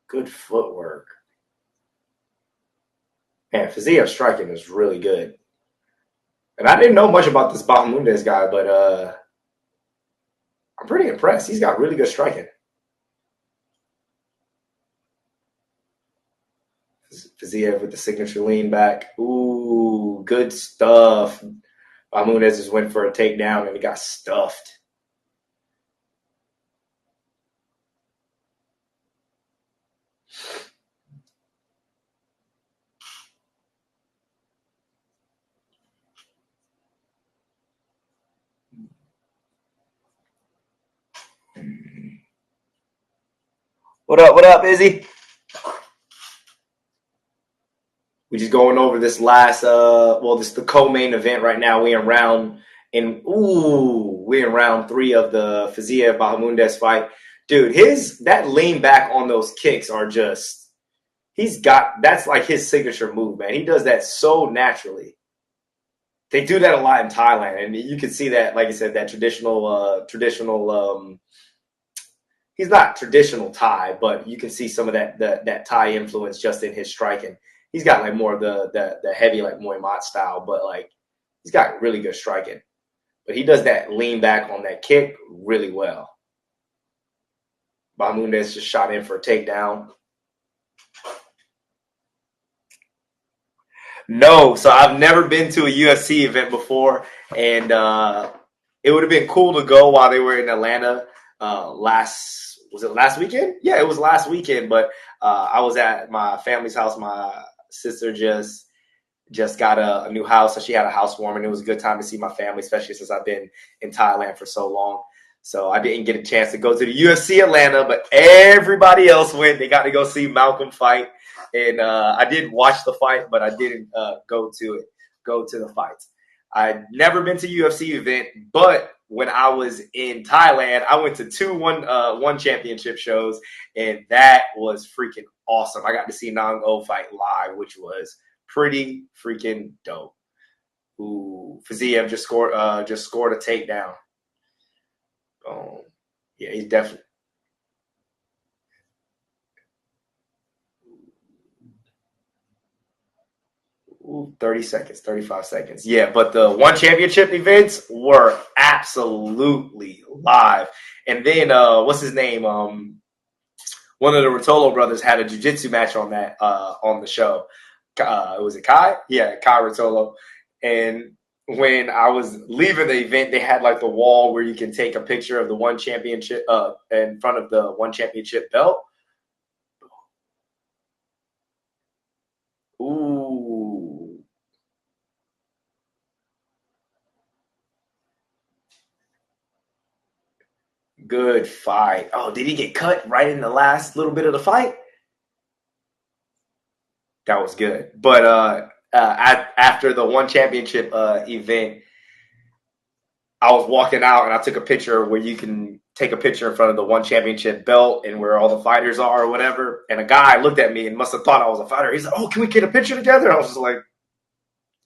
Good footwork. Man, Fiziev striking is really good. And I didn't know much about this Bahamundez guy, but I'm pretty impressed. He's got really good striking. Fiziev with the signature lean back. Ooh, good stuff. Bahamundez just went for a takedown and he got stuffed. What up, Izzy? We're just going over this last, this is the co-main event right now. We're in round 3 of the Fiziev Bahamundez fight. Dude, that lean back on those kicks are just, that's like his signature move, man. He does that so naturally. They do that a lot in Thailand, and you can see that, like I said, that traditional, he's not traditional Thai, but you can see some of that Thai influence just in his striking. He's got like more of the heavy like Muay Mat style, but like he's got really good striking. But he does that lean back on that kick really well. Bahamundez just shot in for a takedown. No, so I've never been to a UFC event before, and it would have been cool to go while they were in Atlanta. Was it last weekend? Yeah, it was last weekend. But I was at my family's house. My sister just got a new house, so she had a housewarming. It was a good time to see my family, especially since I've been in Thailand for so long. So I didn't get a chance to go to the UFC Atlanta, but everybody else went. They got to go see Malcolm fight, and I did watch the fight, but I didn't go to the fights. I'd never been to a UFC event, but when I was in Thailand, I went to two one championship shows, and that was freaking awesome. I got to see Nang O fight live, which was pretty freaking dope. Ooh, Fiziev just scored a takedown. Yeah, he's definitely. Ooh, 30 seconds, 35 seconds. Yeah, but the one championship events were absolutely live. And then what's his name? One of the Rotolo brothers had a jiu-jitsu match on that on the show. Was it Kai? Yeah, Kai Rotolo. And when I was leaving the event, they had like the wall where you can take a picture of the one championship in front of the one championship belt. Ooh. Good fight. Oh, did he get cut right in the last little bit of the fight? That was good. But after the one championship event, I was walking out and I took a picture where you can take a picture in front of the one championship belt and where all the fighters are or whatever. And a guy looked at me and must have thought I was a fighter. He's like, "Oh, can we get a picture together?" I was just like,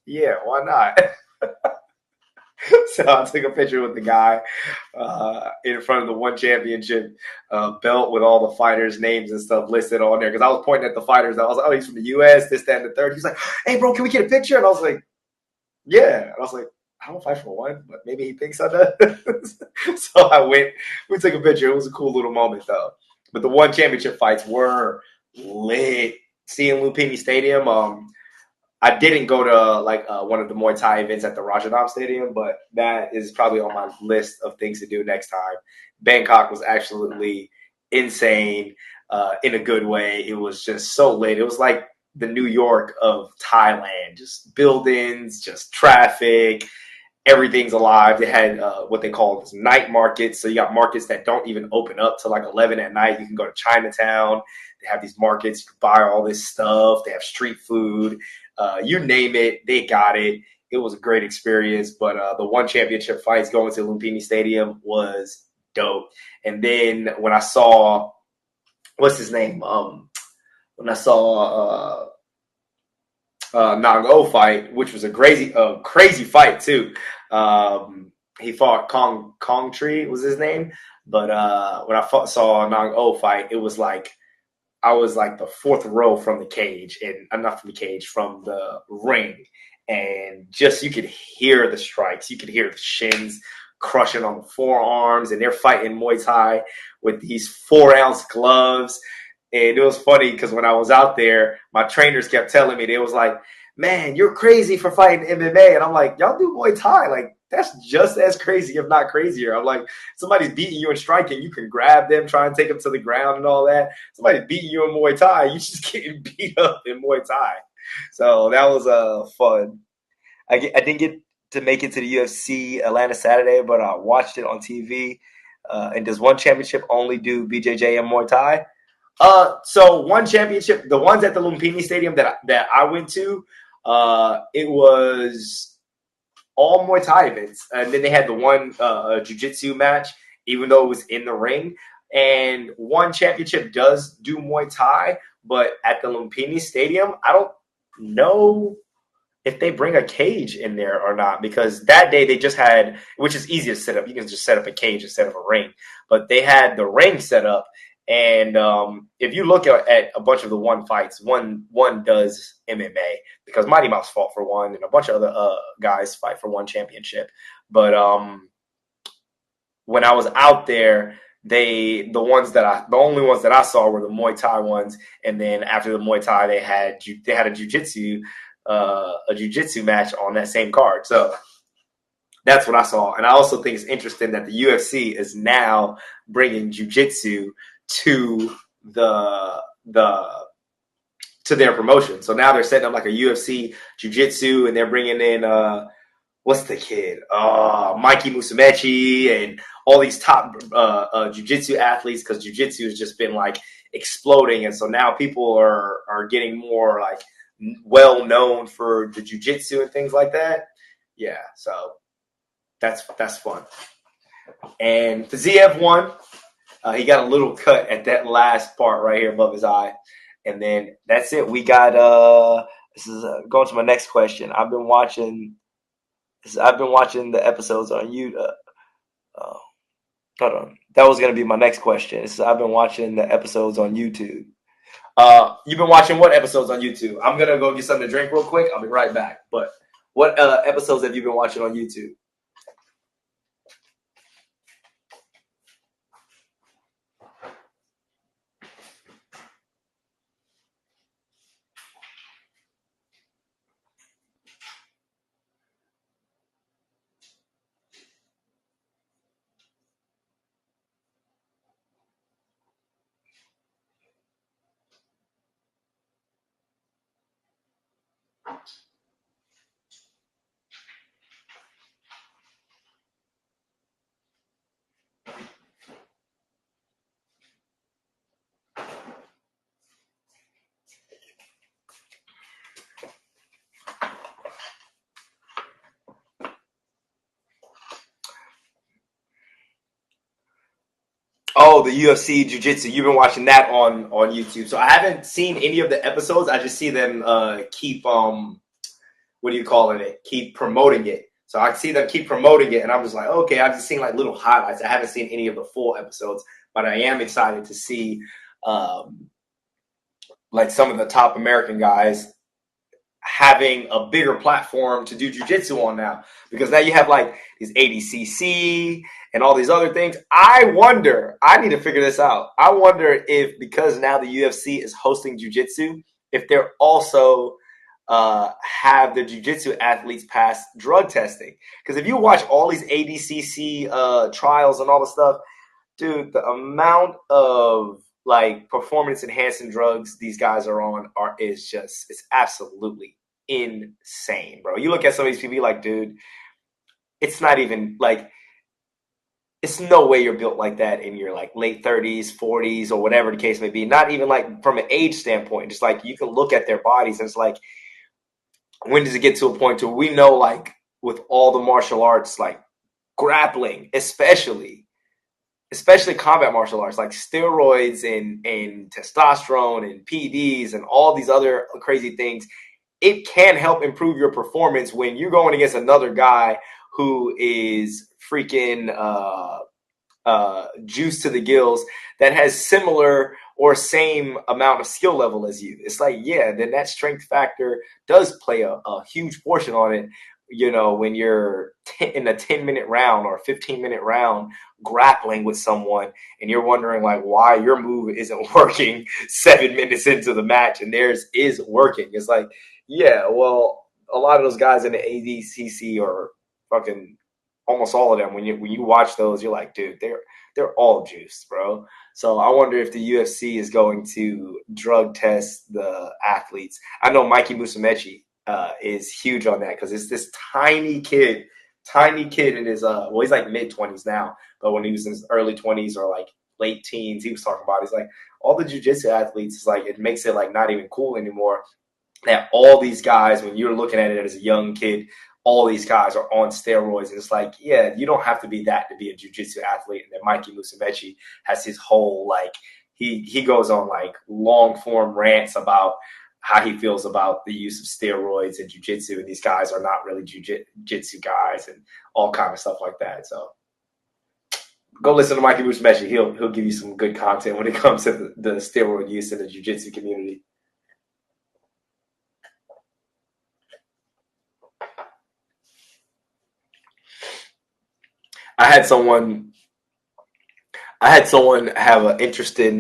"Yeah, why not?" So I took a picture with the guy in front of the one championship belt with all the fighters' names and stuff listed on there. Because I was pointing at the fighters. I was like, "Oh, he's from the U.S., this, that, and the third." He's like, "Hey, bro, can we get a picture?" And I was like, "Yeah." And I was like, "I don't fight for one, but maybe he thinks I do." So we took a picture. It was a cool little moment, though. But the one championship fights were lit. Seeing Lumpini Stadium, I didn't go to like one of the Muay Thai events at the Rajadam Stadium, but that is probably on my list of things to do next time. Bangkok was absolutely insane in a good way. It was just so lit. It was like the New York of Thailand, just buildings, just traffic. Everything's alive. They had what they call night markets. So you got markets that don't even open up till like 11 at night. You can go to Chinatown. They have these markets. You can buy all this stuff. They have street food. You name it, they got it. It was a great experience. But the one championship fights going to Lumpini Stadium was dope. And then when I saw, what's his name? When I saw Nang O fight, which was a crazy fight too. He fought Kong Tree was his name. But when I saw Nang O fight, it was like I was like the fourth row from the cage, and I'm not from the cage, from the ring, and just you could hear the strikes, you could hear the shins crushing on the forearms, and they're fighting Muay Thai with these 4-ounce gloves. And it was funny because when I was out there, my trainers kept telling me, they was like, "Man, you're crazy for fighting MMA." And I'm like, "Y'all do Muay Thai. Like, that's just as crazy, if not crazier." I'm like, somebody's beating you in striking, you can grab them, try and take them to the ground and all that. Somebody's beating you in Muay Thai, you just getting beat up in Muay Thai. So that was fun. I didn't get to make it to the UFC Atlanta Saturday, but I watched it on TV. And does one championship only do BJJ and Muay Thai? So one championship, the ones at the Lumpini Stadium that I went to, it was all Muay Thai events, and then they had the one jiu-jitsu match, even though it was in the ring. And one championship does do Muay Thai, but at the Lumpini Stadium, I don't know if they bring a cage in there or not, because that day they just had, which is easy to set up. You can just set up a cage instead of a ring, but they had the ring set up. And if you look at a bunch of the one fights, one does MMA, because Mighty Mouse fought for one, and a bunch of other guys fight for one championship. But when I was out there, the only ones that I saw were the Muay Thai ones, and then after the Muay Thai, they had a jiu-jitsu a jiu-jitsu match on that same card. So that's what I saw. And I also think it's interesting that the UFC is now bringing jiu-jitsu to to their promotion. So now they're setting up like a UFC jiu-jitsu, and they're bringing in what's the kid? Mikey Musumeci and all these top jiu-jitsu athletes, because jiu-jitsu has just been like exploding, and so now people are getting more like well known for the jiu-jitsu and things like that. Yeah, so that's fun. And Fiziev won. He got a little cut at that last part right here above his eye. And then that's it. We got this is going to my next question. I've been watching the episodes on YouTube. Hold on. That was going to be my next question. I've been watching the episodes on YouTube. You've been watching what episodes on YouTube? I'm going to go get something to drink real quick. I'll be right back. But what episodes have you been watching on YouTube? Oh, the UFC Jiu-Jitsu. You've been watching that on YouTube. So I haven't seen any of the episodes. I just see them keep what do you call it? Keep promoting it. So I see them keep promoting it, and I'm just like, okay, I've just seen like little highlights. I haven't seen any of the full episodes, but I am excited to see like some of the top American guys having a bigger platform to do jiu-jitsu on now, because now you have like these ADCC and all these other things. I need to figure this out. I wonder if, because now the UFC is hosting jiu-jitsu, if they're also have the jiu-jitsu athletes pass drug testing. Because if you watch all these ADCC trials and all the stuff, dude, the amount of like performance enhancing drugs these guys are on it's absolutely insane, bro. You look at some of these people, like, dude, it's not even like, it's no way you're built like that in your like late 30s, 40s, or whatever the case may be. Not even like from an age standpoint, just like you can look at their bodies and it's like, when does it get to a point where we know, like with all the martial arts, like grappling, especially combat martial arts, like steroids and testosterone and PEDs and all these other crazy things, it can help improve your performance when you're going against another guy who is freaking juiced to the gills, that has similar or same amount of skill level as you. It's like, yeah, then that strength factor does play a huge portion on it. You know, when you're in a 10-minute round or a 15-minute round grappling with someone, and you're wondering like why your move isn't working 7 minutes into the match and theirs is working. It's like, yeah, well, a lot of those guys in the ADCC are fucking, almost all of them. When you watch those, you're like, dude, they're all juiced, bro. So I wonder if the UFC is going to drug test the athletes. I know Mikey Musumeci is huge on that, because it's this tiny kid in his well, he's like mid-20s now, but when he was in his early 20s or like late teens, he was talking about, he's like, all the jiu-jitsu athletes, is like, it makes it like not even cool anymore that all these guys, when you're looking at it as a young kid, all these guys are on steroids. And it's like, yeah, you don't have to be that to be a jiu-jitsu athlete. And then Mikey Musumeci has his whole, like, he goes on like long form rants about how he feels about the use of steroids in jiu-jitsu, and these guys are not really jiu-jitsu guys, and all kind of stuff like that. So go listen to Mikey Musumeci. He'll give you some good content when it comes to the steroid use in the jiu-jitsu community. I had someone have an interest in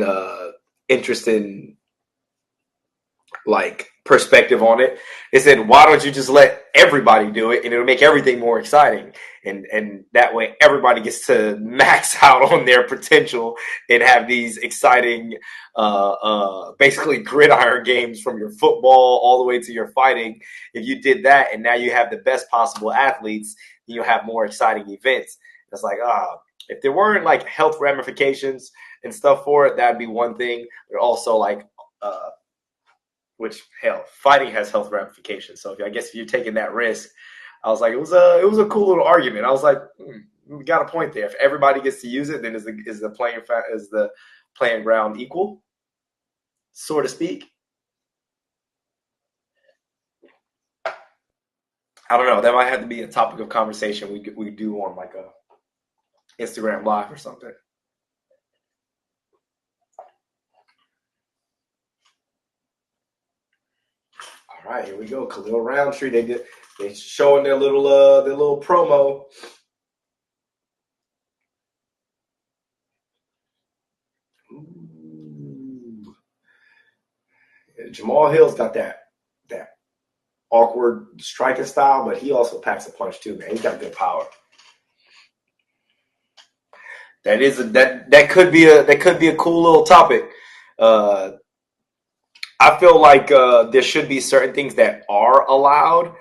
like perspective on it. They said, why don't you just let everybody do it and it'll make everything more exciting, and that way everybody gets to max out on their potential and have these exciting basically gridiron games from your football all the way to your fighting. If you did that and now you have the best possible athletes, you'll have more exciting events. It's like, if there weren't like health ramifications and stuff for it, that'd be one thing. But also like which, hell, fighting has health ramifications. So I guess if you're taking that risk, I was like, it was a cool little argument. I was like, we got a point there. If everybody gets to use it, then is the playing ground equal, so to speak? I don't know. That might have to be a topic of conversation we do on like a Instagram live or something. All right, here we go. Khalil Rountree. They showing their little promo. Ooh. Jamal Hill's got that awkward striking style, but he also packs a punch too, man. He's got good power. That could be a cool little topic. I feel like there should be certain things that are allowed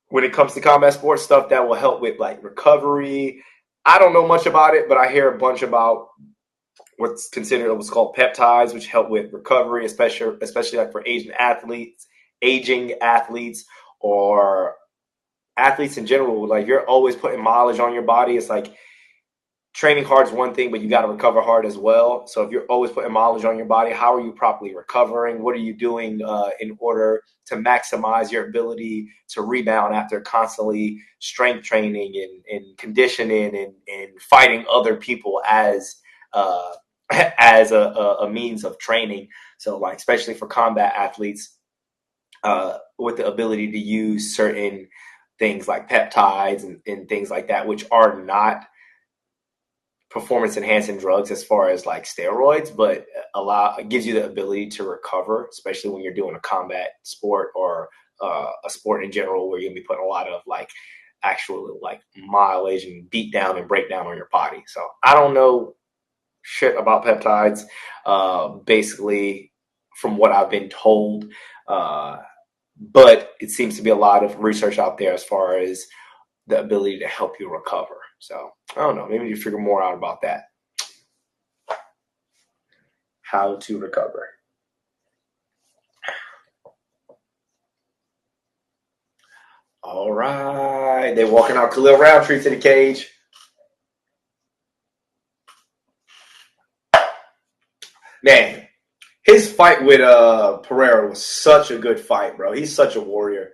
when it comes to combat sports, stuff that will help with like recovery. I don't know much about it, but I hear a bunch about what's called peptides, which help with recovery, especially like for aging athletes, or athletes in general. Like, you're always putting mileage on your body. It's like training hard is one thing, but you got to recover hard as well. So if you're always putting mileage on your body, how are you properly recovering? What are you doing in order to maximize your ability to rebound after constantly strength training and conditioning and fighting other people as a means of training? So, like, especially for combat athletes, with the ability to use certain things like peptides and things like that, which are not performance enhancing drugs as far as like steroids, but gives you the ability to recover, especially when you're doing a combat sport or a sport in general where you're gonna be putting a lot of like actual like mileage and beat down and breakdown on your body. So I don't know shit about peptides, basically from what I've been told, but it seems to be a lot of research out there as far as the ability to help you recover. So I don't know. Maybe you figure more out about that. How to recover. All right. They're walking out Khalil Rountree to the cage. Man, his fight with Pereira was such a good fight, bro. He's such a warrior.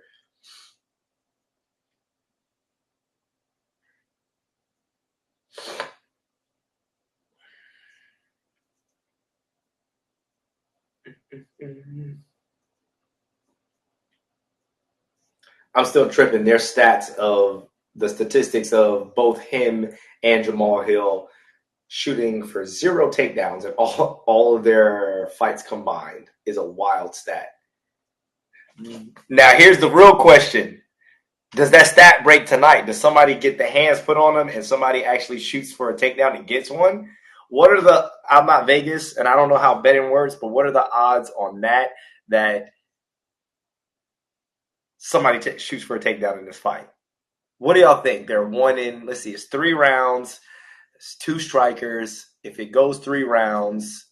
I'm still tripping. Their stats of the statistics of both him and Jamal Hill shooting for 0 takedowns in all of their fights combined is a wild stat. Now, here's the real question. Does that stat break tonight? Does somebody get the hands put on them and somebody actually shoots for a takedown and gets one? I'm not Vegas and I don't know how betting works, but what are the odds on that somebody shoots for a takedown in this fight? What do y'all think? They're let's see, it's 3 rounds. It's 2 strikers. If it goes 3 rounds,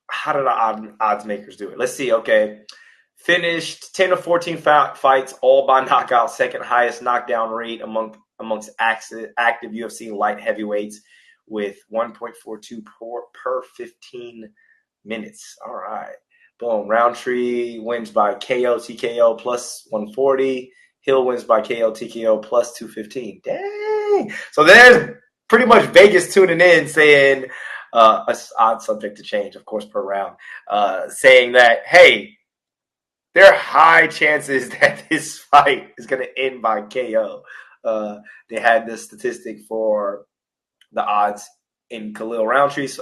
how do the odds makers do it? Let's see. Okay. Finished 10 of 14 fights, all by knockout, second highest knockdown rate amongst active UFC light heavyweights with 1.42 per 15 minutes. All right. Boom. Rountree wins by KO, TKO plus 140. Hill wins by KO, TKO plus 215. Dang. So there's pretty much Vegas tuning in saying, odd subject to change, of course, per round, saying that, hey, there are high chances that this fight is going to end by KO. They had this statistic for the odds in Khalil Rountree's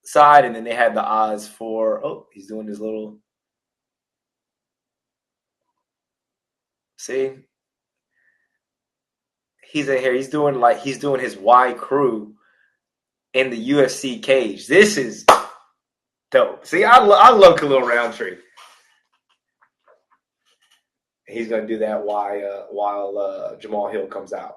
side, and then they had the odds for. Oh, he's doing his little. See, he's in here. He's doing his Y crew in the UFC cage. This is dope. See, I love Khalil Rountree. He's gonna do that while Jamal Hill comes out.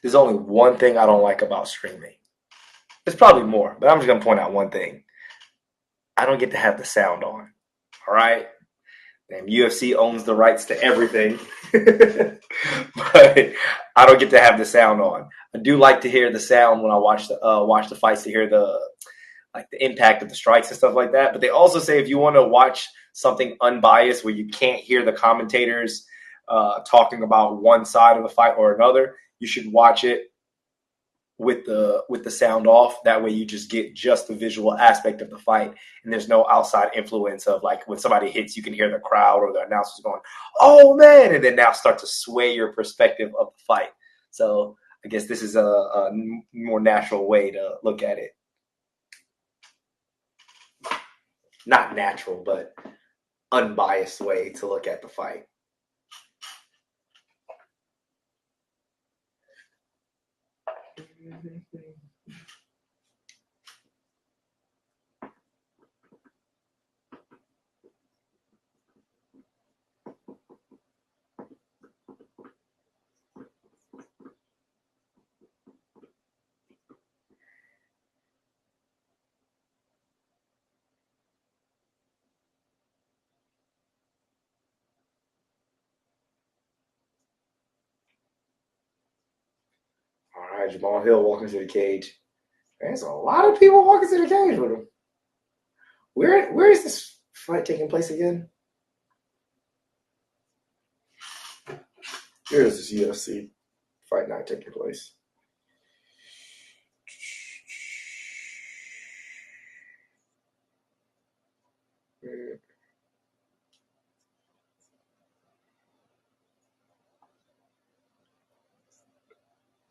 There's only one thing I don't like about streaming. There's probably more, but I'm just gonna point out one thing. I don't get to have the sound on. All right. And UFC owns the rights to everything, but I don't get to have the sound on. I do like to hear the sound when I watch the fights to hear the impact of the strikes and stuff like that. But they also say if you want to watch something unbiased where you can't hear the commentators talking about one side of the fight or another, you should watch it with the sound off. That way you just get just the visual aspect of the fight, and there's no outside influence of like when somebody hits, you can hear the crowd or the announcers going, "Oh man," and then now start to sway your perspective of the fight. So I guess this is a more natural way to look at it. Not natural, but unbiased way to look at the fight. All right, Jamal Hill walking to the cage. There's a lot of people walking to the cage with him. Where is this fight taking place again? Where is this UFC fight not taking place?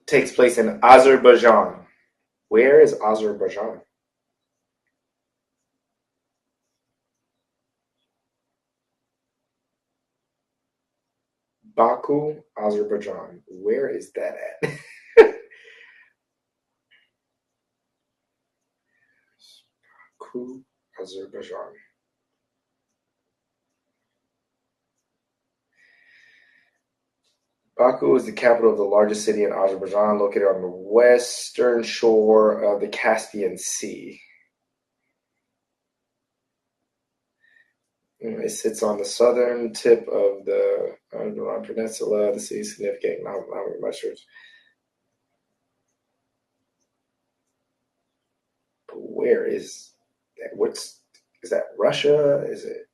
Takes place in Azerbaijan. Where is Azerbaijan? Baku, Azerbaijan. Where is that at? Baku, Azerbaijan. Baku is the capital of the largest city in Azerbaijan, located on the western shore of the Caspian Sea. It sits on the southern tip of the Amun Peninsula. The city is significant economic measures. But where is that? Is that Russia? Is it?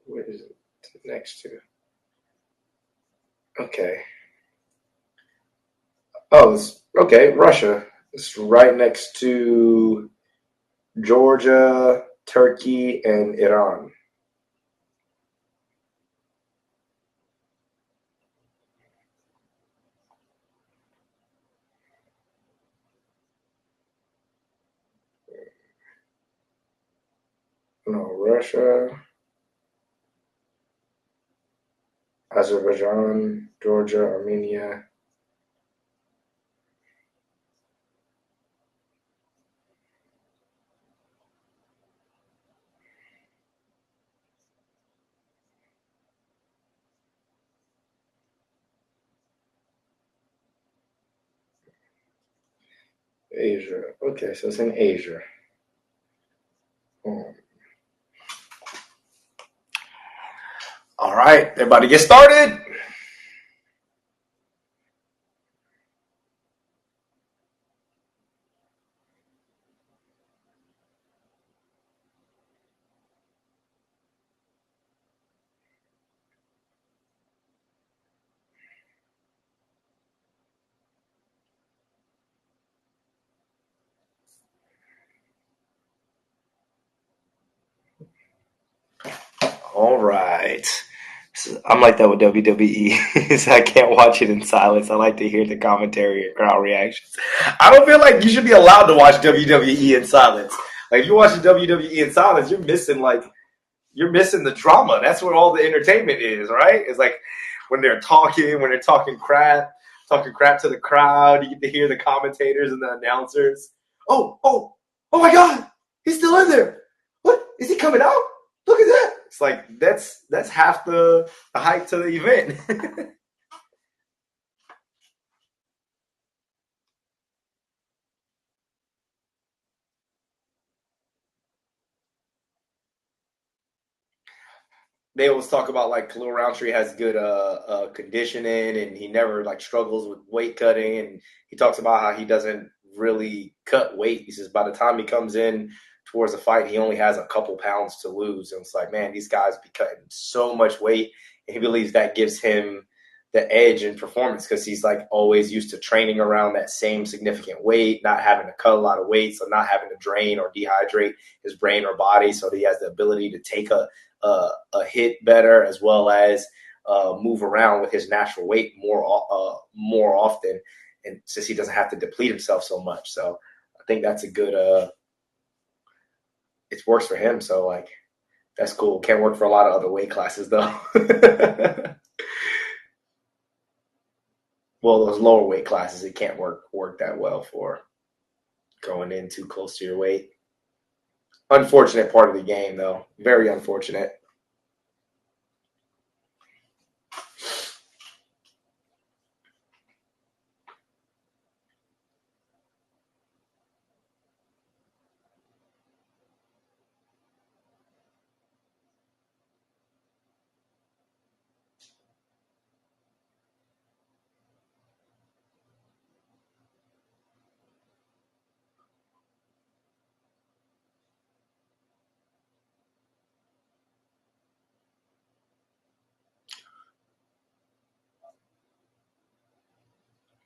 Where is it next to? Okay. Oh, okay. Russia. It's right next to Georgia, Turkey, and Iran. No, Russia, Azerbaijan, Georgia, Armenia. Asia. Okay, so it's in Asia. All right, everybody get started. All right. So I'm like that with WWE. So I can't watch it in silence. I like to hear the commentary and crowd reactions. I don't feel like you should be allowed to watch WWE in silence. Like if you watch the WWE in silence, you're missing the drama. That's where all the entertainment is, right? It's like when they're talking crap to the crowd. You get to hear the commentators and the announcers. Oh my God, he's still in there. What is he coming out? Look at that. It's like that's half the hype to the event. They always talk about like Khalil Rountree has good conditioning and he never like struggles with weight cutting, and he talks about how he doesn't really cut weight. He says by the time he comes in towards a fight, he only has a couple pounds to lose, and it's like, man, these guys be cutting so much weight, and he believes that gives him the edge in performance because he's like always used to training around that same significant weight, not having to cut a lot of weight, so not having to drain or dehydrate his brain or body, so that he has the ability to take a hit better, as well as move around with his natural weight more often, and since he doesn't have to deplete himself so much. So I think that's a good. It works for him. So like that's cool. Can't work for a lot of other weight classes though. Well, those lower weight classes, it can't work that well for going in too close to your weight. Unfortunate part of the game, though. Very unfortunate.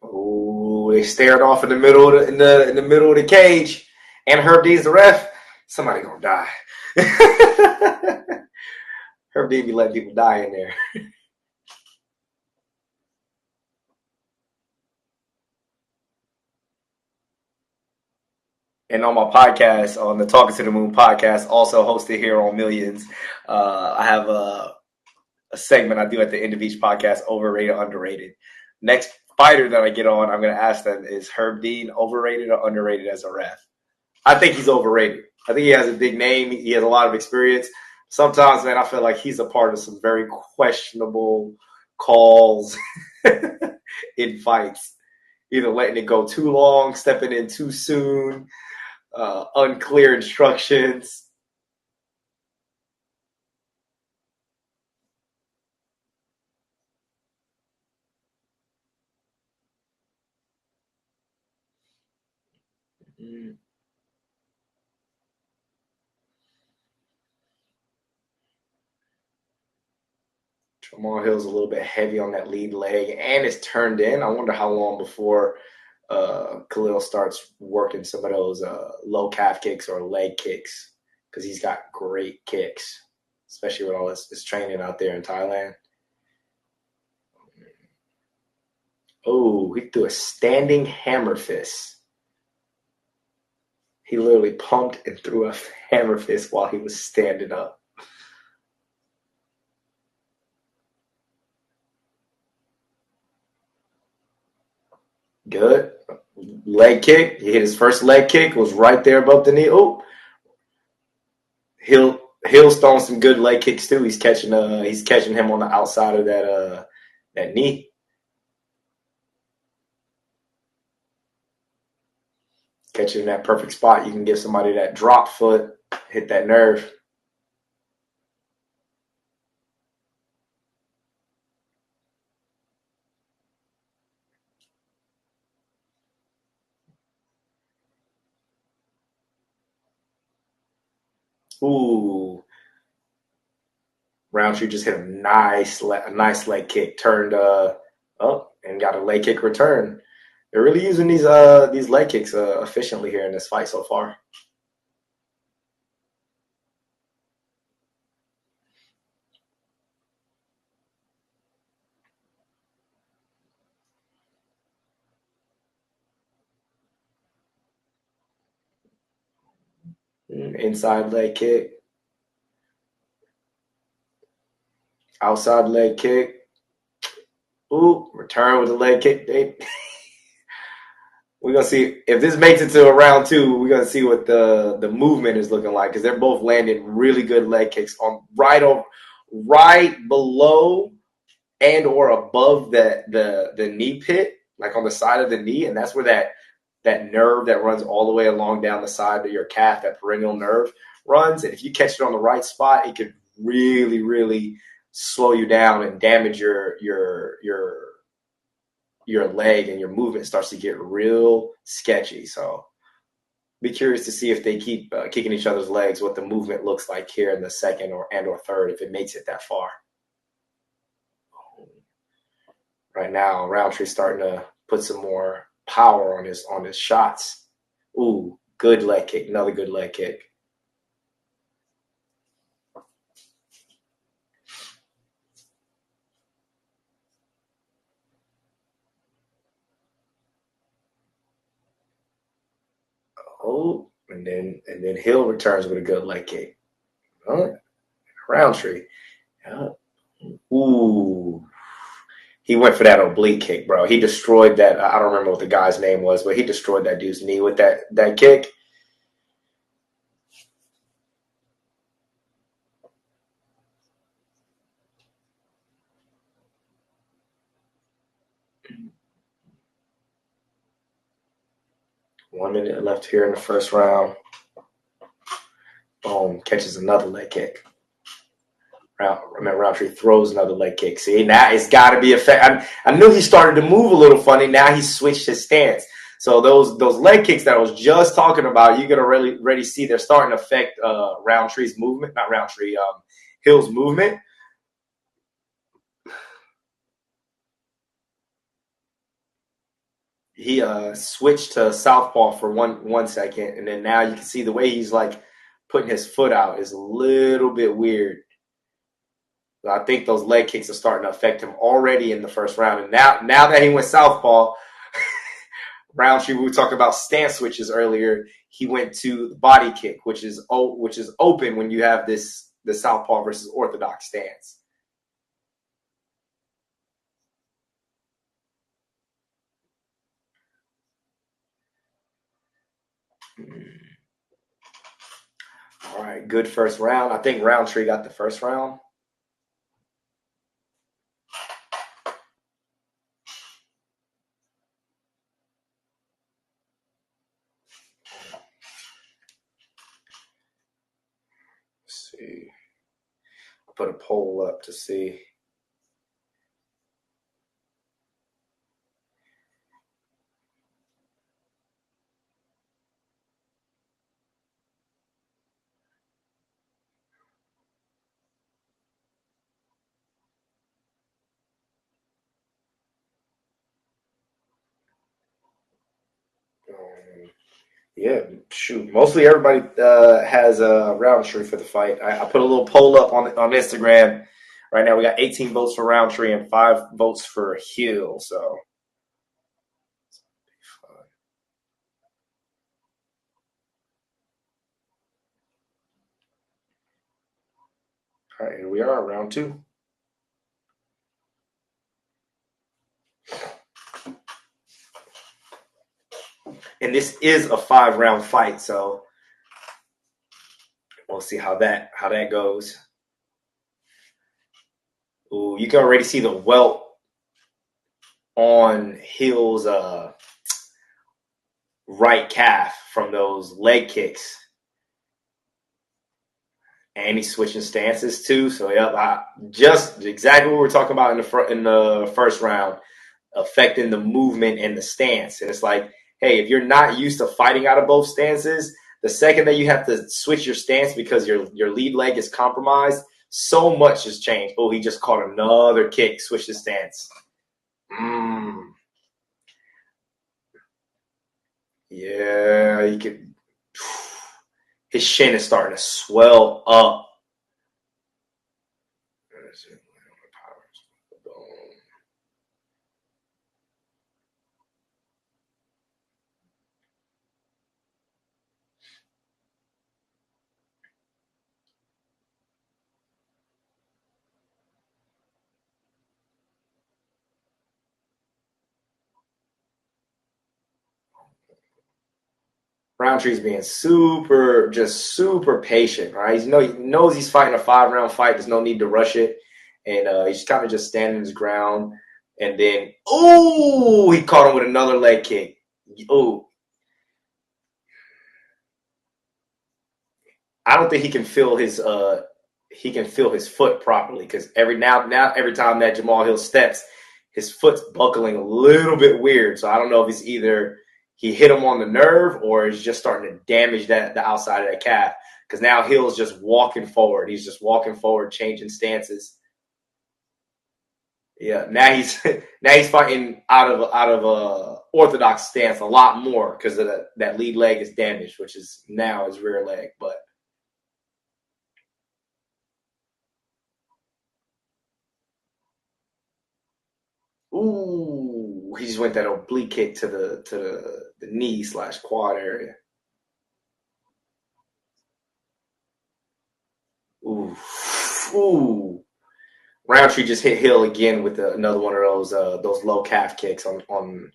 Oh, they stared off in the middle of the middle of the cage, and Herb D's the ref. Somebody gonna die. Herb D be letting people die in there. And on my podcast, on the Talking to the Moon podcast, also hosted here on Millions, I have a segment I do at the end of each podcast, overrated, underrated. Next fighter that I get on, I'm going to ask them, is Herb Dean overrated or underrated as a ref? I think he's overrated. I think he has a big name. He has a lot of experience. Sometimes, man, I feel like he's a part of some very questionable calls in fights. Either letting it go too long, stepping in too soon, unclear instructions. Mm. Jamal Hill's a little bit heavy on that lead leg, and it's turned in. I wonder how long before Khalil starts working some of those low calf kicks or leg kicks, because he's got great kicks, especially with all his training out there in Thailand. Oh, he threw a standing hammer fist. He literally pumped and threw a hammer fist while he was standing up. Good. Leg kick. He hit his first leg kick, was right there above the knee. Oh, Hill's throwing some good leg kicks too. He's catching him on the outside of that knee. Catching that perfect spot. You can give somebody that drop foot, hit that nerve. Ooh. Roundtree just hit a nice leg kick, turned up and got a leg kick return. They're really using these leg kicks efficiently here in this fight so far. Inside leg kick. Outside leg kick. Ooh, return with a leg kick. We're gonna see if this makes it to a round two. We're gonna see what the movement is looking like because they're both landing really good leg kicks on right below and or above the knee pit, like on the side of the knee, and that's where that nerve that runs all the way along down the side of your calf, that perennial nerve runs. And if you catch it on the right spot, it could really, really slow you down and damage your leg, and your movement starts to get real sketchy. So be curious to see if they keep kicking each other's legs, what the movement looks like here in the second or third, if it makes it that far. Right now, Roundtree's starting to put some more power on his shots. Ooh, good leg kick, another good leg kick. Oh, and then Hill returns with a good leg kick. Huh? Roundtree. Ooh. He went for that oblique kick, bro. He destroyed that. I don't remember what the guy's name was, but he destroyed that dude's knee with that kick. One minute left here in the first round. Boom, catches another leg kick. Roundtree throws another leg kick. See, now it's got to be effective. I knew he started to move a little funny. Now he switched his stance. So those leg kicks that I was just talking about, you're gonna really see they're starting to affect Roundtree's movement, not Roundtree, Hill's movement. He switched to southpaw for one second, and then now you can see the way he's like putting his foot out is a little bit weird. I think those leg kicks are starting to affect him already in the first round. And now that he went southpaw, Roundtree, we were talking about stance switches earlier. He went to the body kick, which is open when you have the southpaw versus orthodox stance. All right, good first round. I think Roundtree got the first round. Let's see. I'll put a poll up to see. Yeah, shoot. Mostly everybody has a Roundtree for the fight. I put a little poll up on Instagram. Right now, we got 18 votes for Roundtree and 5 votes for Hill. So, all right, here we are, round two. And this is a 5-round fight, so we'll see how that goes. Ooh, you can already see the welt on Hill's right calf from those leg kicks. And he's switching stances too. So yeah, just exactly what we're talking about in the first round, affecting the movement and the stance. And it's like, hey, if you're not used to fighting out of both stances, the second that you have to switch your stance because your lead leg is compromised, so much has changed. Oh, he just caught another kick, switched his stance. Yeah, he could. His shin is starting to swell up. Rountree's being just super patient, right? He knows he's fighting a 5-round fight. There's no need to rush it. And he's kind of just standing his ground. And then, he caught him with another leg kick. Ooh. I don't think he can feel his foot properly, because every time that Jamal Hill steps, his foot's buckling a little bit weird. So I don't know if it's either he hit him on the nerve or he's just starting to damage the outside of that calf. Because now Hill's just walking forward. He's just walking forward, changing stances. Yeah, now he's fighting out of a orthodox stance a lot more because of that lead leg is damaged, which is now his rear leg. But he just went that oblique kick to the knee / quad area. Rountree just hit Hill again with another one of those low calf kicks on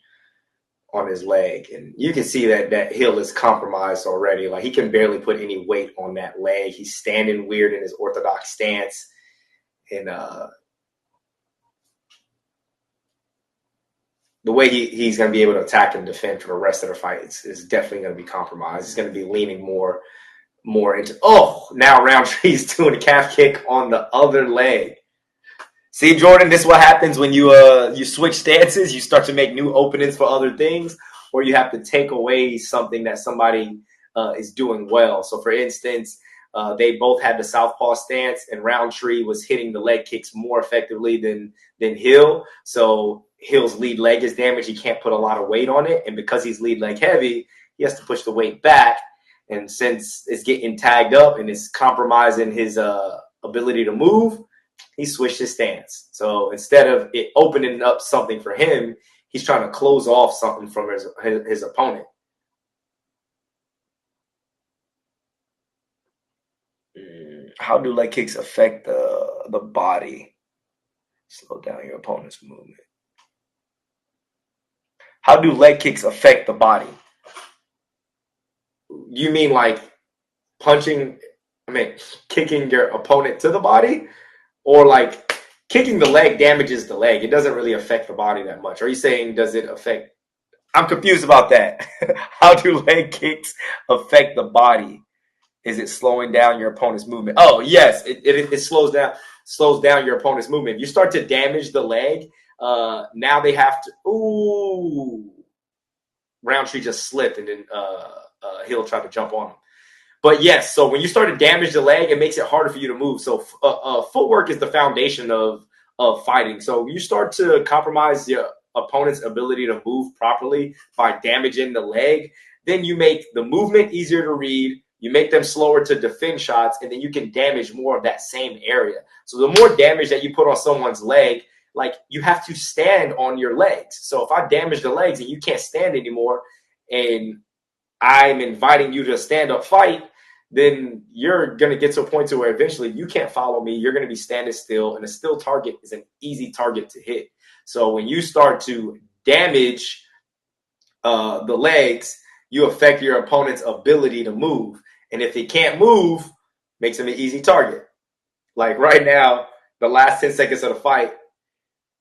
his leg, and you can see that Hill is compromised already. Like, he can barely put any weight on that leg. He's standing weird in his orthodox stance, and the way he's going to be able to attack and defend for the rest of the fight is definitely going to be compromised. He's going to be leaning more into. Now Rountree's doing a calf kick on the other leg. See, Jordan, this is what happens when you switch stances. You start to make new openings for other things, or you have to take away something that somebody is doing well. So, for instance, they both had the southpaw stance, and Rountree was hitting the leg kicks more effectively than Hill. So Hill's lead leg is damaged. He can't put a lot of weight on it, and because he's lead leg heavy, he has to push the weight back. And since it's getting tagged up and it's compromising his ability to move, he switched his stance. So instead of it opening up something for him, he's trying to close off something from his opponent. How do leg kicks affect the body? Slow down your opponent's movement. How do leg kicks affect the body? You mean like kicking your opponent to the body? Or like kicking the leg damages the leg. It doesn't really affect the body that much. Are you saying does it affect? I'm confused about that. How do leg kicks affect the body? Is it slowing down your opponent's movement? Oh, yes. It slows down your opponent's movement. If you start to damage the leg, now they have to. Rountree just slipped, and then Hill tried to jump on him. But yes, so when you start to damage the leg, it makes it harder for you to move. So footwork is the foundation of fighting. So you start to compromise your opponent's ability to move properly by damaging the leg, then you make the movement easier to read. You make them slower to defend shots, and then you can damage more of that same area. So the more damage that you put on someone's leg, like, you have to stand on your legs. So if I damage the legs and you can't stand anymore, and I'm inviting you to a stand-up fight, then you're going to get to a point to where eventually you can't follow me. You're going to be standing still, and a still target is an easy target to hit. So when you start to damage the legs, you affect your opponent's ability to move. And if he can't move, makes him an easy target. Like right now, the last 10 seconds of the fight,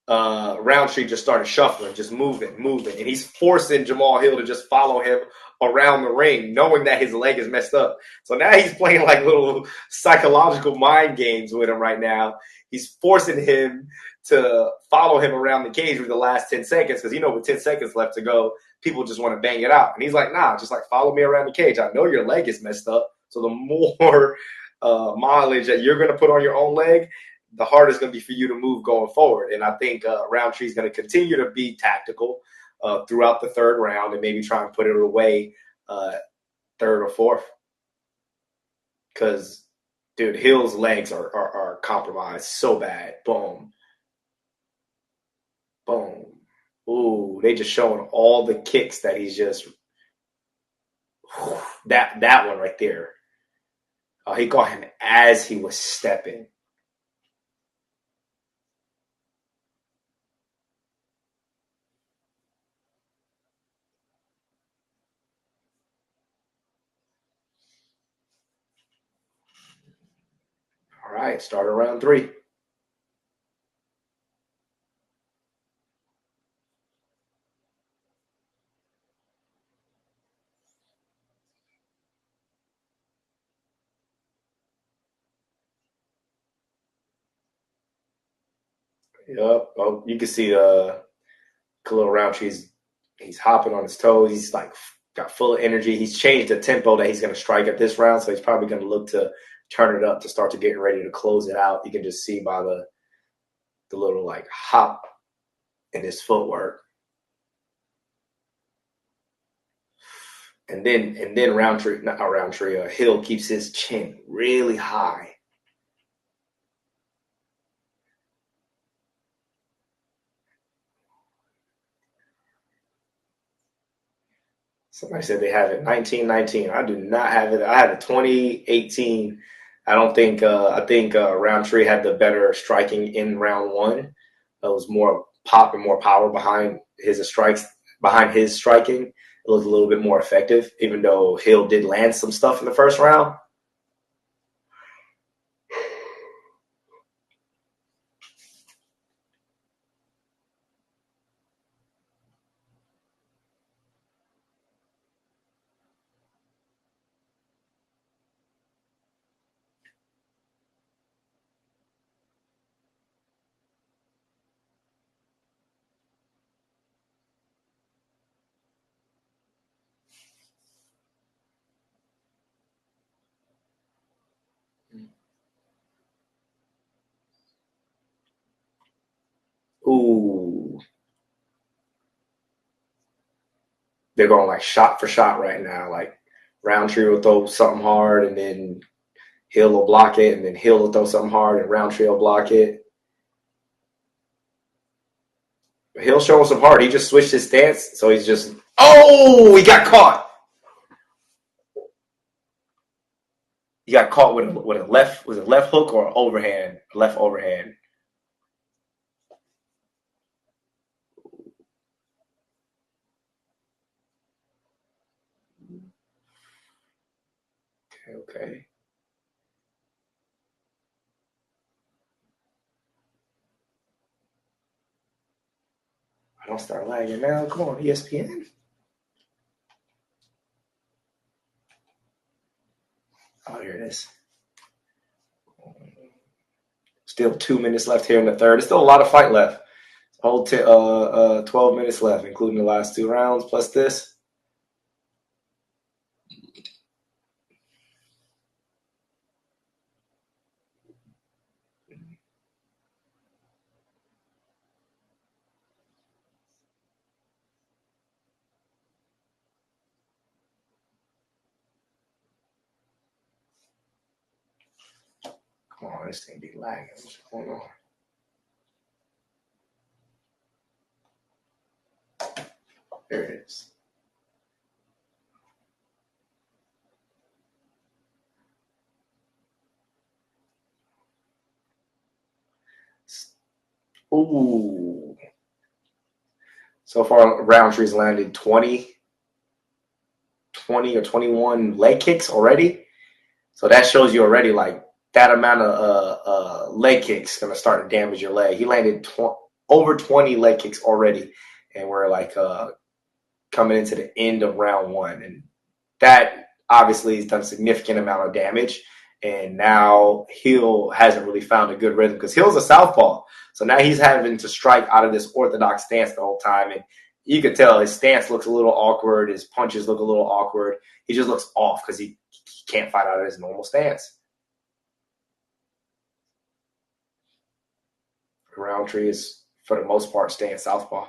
Rountree just started shuffling, just moving. And he's forcing Jamal Hill to just follow him around the ring, knowing that his leg is messed up. So now he's playing like little psychological mind games with him right now. He's forcing him to follow him around the cage with the last 10 seconds because, with 10 seconds left to go, people just want to bang it out. And he's like, nah, just like follow me around the cage. I know your leg is messed up. So the more mileage that you're going to put on your own leg, the harder it's going to be for you to move going forward. And I think Rountree is going to continue to be tactical throughout the third round and maybe try and put it away third or fourth. Because, dude, Hill's legs are compromised so bad. Boom. Boom. Ooh, they just showing all the kicks that he's just that one right there. He got him as he was stepping. right, start round 3. Yep. Oh, you can see Khalil Roundtree's he's hopping on his toes. He's like got full of energy. He's changed the tempo that he's going to strike at this round, so he's probably going to look to turn it up to start to get ready to close it out. You can just see by the little like hop in his footwork. And then Roundtree, Hill keeps his chin really high. Somebody said they have it 1919. I do not have it. I have it 2018. I don't think. I think Roundtree had the better striking in round 1. It was more pop and more power behind his strikes. Behind his striking, it was a little bit more effective. Even though Hill did land some stuff in the first round. Ooh. They're going like shot for shot right now. Like Roundtree will throw something hard, and then Hill will block it, and then Hill will throw something hard, and Roundtree will block it. Hill showing some heart. He just switched his stance, so he's just. Oh, he got caught. He got caught with a left. Was it left hook or overhand? Left overhand. Okay. I don't start lagging now. Come on, ESPN. Oh, here it is. Still 2 minutes left here in the third. There's still a lot of fight left. Whole 12 minutes left, including the last 2 rounds plus this. Come on, this thing be lagging. What's going on? There it is. Ooh. So far, Roundtree's landed 20 or 21 leg kicks already. So that shows you already like that amount of leg kicks going to start to damage your leg. He landed over 20 leg kicks already, and we're like coming into the end of round 1. And that obviously has done a significant amount of damage. And now Hill hasn't really found a good rhythm because Hill's a southpaw. So now he's having to strike out of this orthodox stance the whole time. And you could tell his stance looks a little awkward. His punches look a little awkward. He just looks off because he can't fight out of his normal stance. Roundtree is, for the most part, staying southpaw.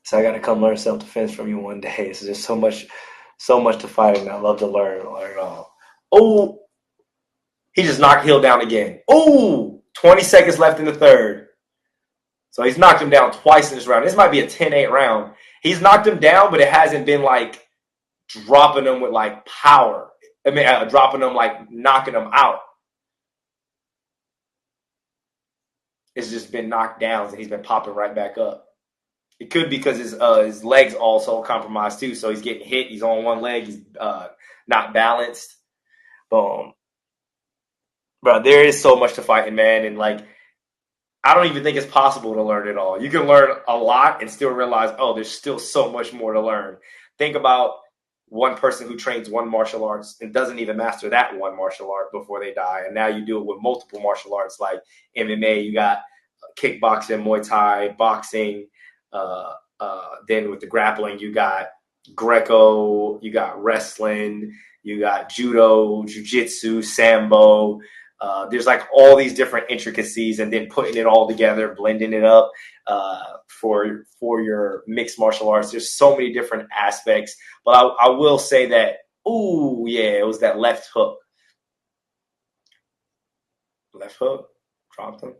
So I got to come learn self-defense from you one day. So there's so much to fight, and I love to learn it all. Oh, he just knocked Hill down again. Oh, 20 seconds left in the third. So he's knocked him down twice in this round. This might be a 10-8 round. He's knocked him down, but it hasn't been like dropping him with like power. I mean, dropping him like knocking him out. has just been knocked down and he's been popping right back up. It could be because his legs also compromised too. So he's getting hit. He's on one leg. He's not balanced. Boom. Bro, there is so much to fighting, man. And like, I don't even think it's possible to learn it all. You can learn a lot and still realize, oh, there's still so much more to learn. Think about one person who trains one martial arts and doesn't even master that one martial art before they die. And now you do it with multiple martial arts like MMA. You got kickboxing, Muay Thai, boxing. Then with the grappling, you got Greco, you got wrestling, you got judo, jiu-jitsu, sambo. There's like all these different intricacies, and then putting it all together, blending it up for your mixed martial arts. There's so many different aspects, but I will say that, ooh, yeah, it was that left hook. Left hook, dropped him.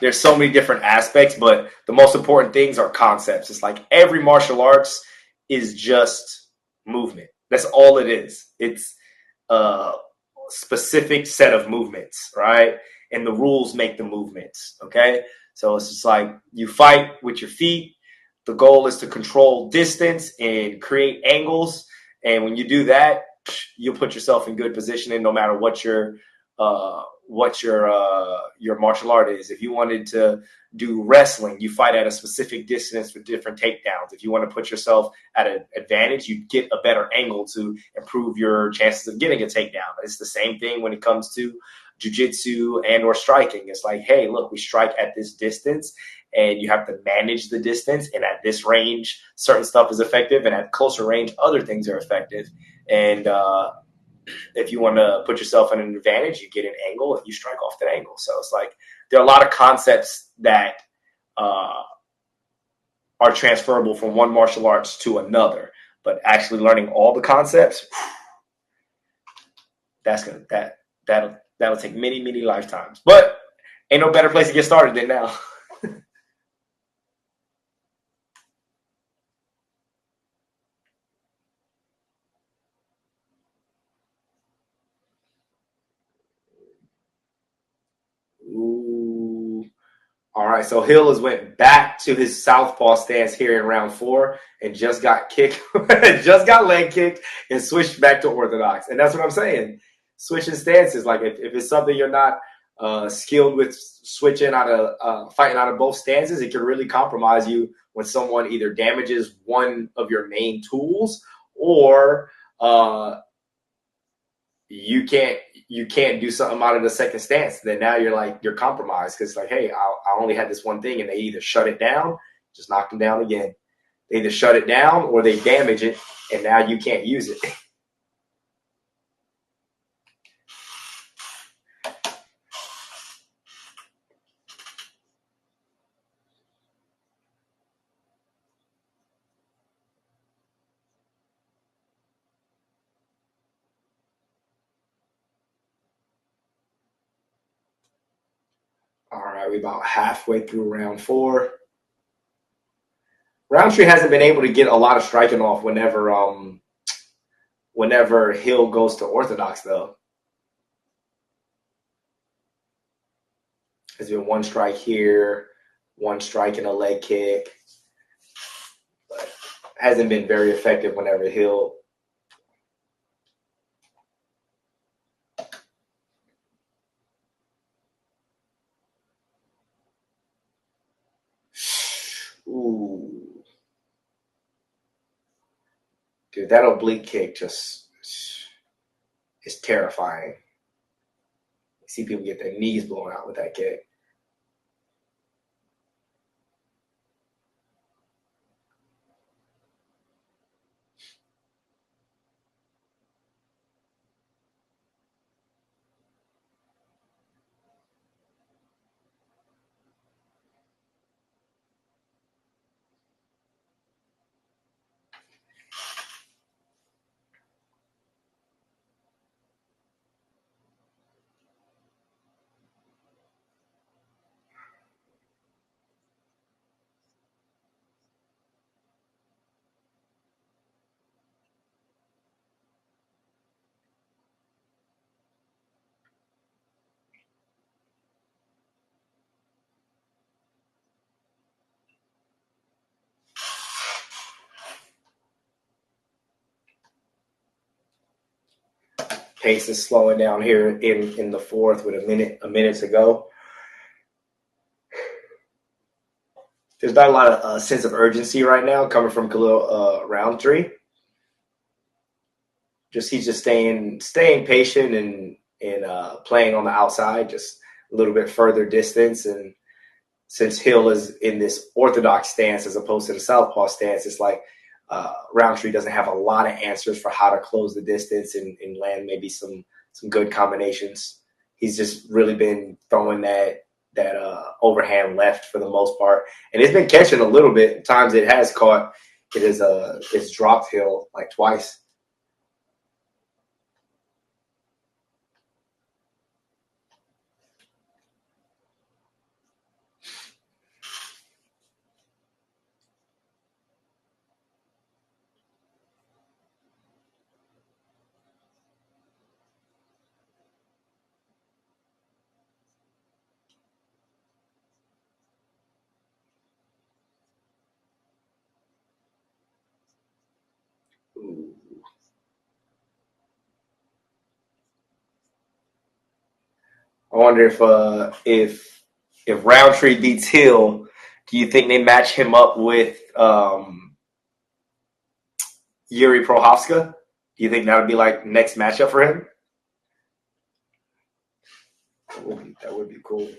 There's so many different aspects, but the most important things are concepts. It's like every martial arts is just movement. That's all it is. It's a specific set of movements, right? And the rules make the movements, okay? So it's just like you fight with your feet. The goal is to control distance and create angles. And when you do that, you'll put yourself in good position, and no matter what your martial art is. If you wanted to do wrestling, you fight at a specific distance for different takedowns. If you want to put yourself at an advantage, you get a better angle to improve your chances of getting a takedown. It's the same thing when it comes to jiu-jitsu and or striking. It's like, hey, look, we strike at this distance, and you have to manage the distance. And at this range, certain stuff is effective, and at closer range, other things are effective. And if you want to put yourself in an advantage, you get an angle and you strike off that angle. So it's like there are a lot of concepts that are transferable from one martial arts to another, but actually learning all the concepts, that'll take many lifetimes. But ain't no better place to get started than now. Ooh. All right, so Hill has went back to his southpaw stance here in round 4 and just got kicked, just got leg kicked and switched back to orthodox. And that's what I'm saying. Switching stances, like if it's something you're not skilled with, switching out of fighting out of both stances, it can really compromise you when someone either damages one of your main tools or you can't do something out of the second stance. Then now you're compromised because like, hey, I only had this one thing, and they either shut it down, just knocked them down again. They either shut it down or they damage it, and now you can't use it. All right, we're about halfway through round 4. Rountree hasn't been able to get a lot of striking off whenever Hill goes to orthodox, though. There's been one strike here, one strike and a leg kick, but hasn't been very effective whenever Hill. Ooh. Dude, that oblique kick just is terrifying. You see people get their knees blown out with that kick. Pace is slowing down here in the fourth with a minute to go. There's not a lot of sense of urgency right now coming from Khalil Rountree. He's just staying patient and playing on the outside, just a little bit further distance. And since Hill is in this orthodox stance as opposed to the southpaw stance, it's like Rountree doesn't have a lot of answers for how to close the distance and land maybe some good combinations. He's just really been throwing that overhand left for the most part, and it's been catching a little bit. At times it has caught. It's dropped Hill like twice. Ooh. I wonder if Roundtree beats Hill, do you think they match him up with Yuri Prochazka? Do you think that would be like next matchup for him? That would be cool.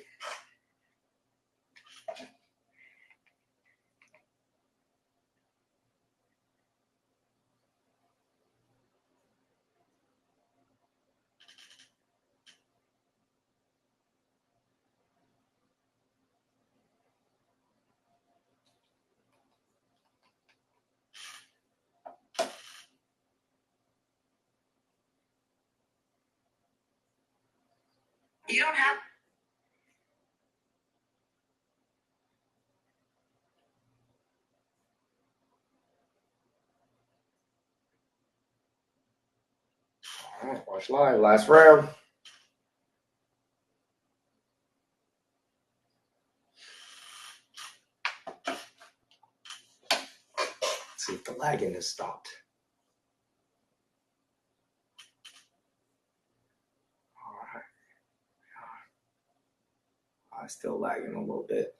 You don't have. All right, watch live. Last round. Let's see if the lagging has stopped. All right. I'm still lagging a little bit.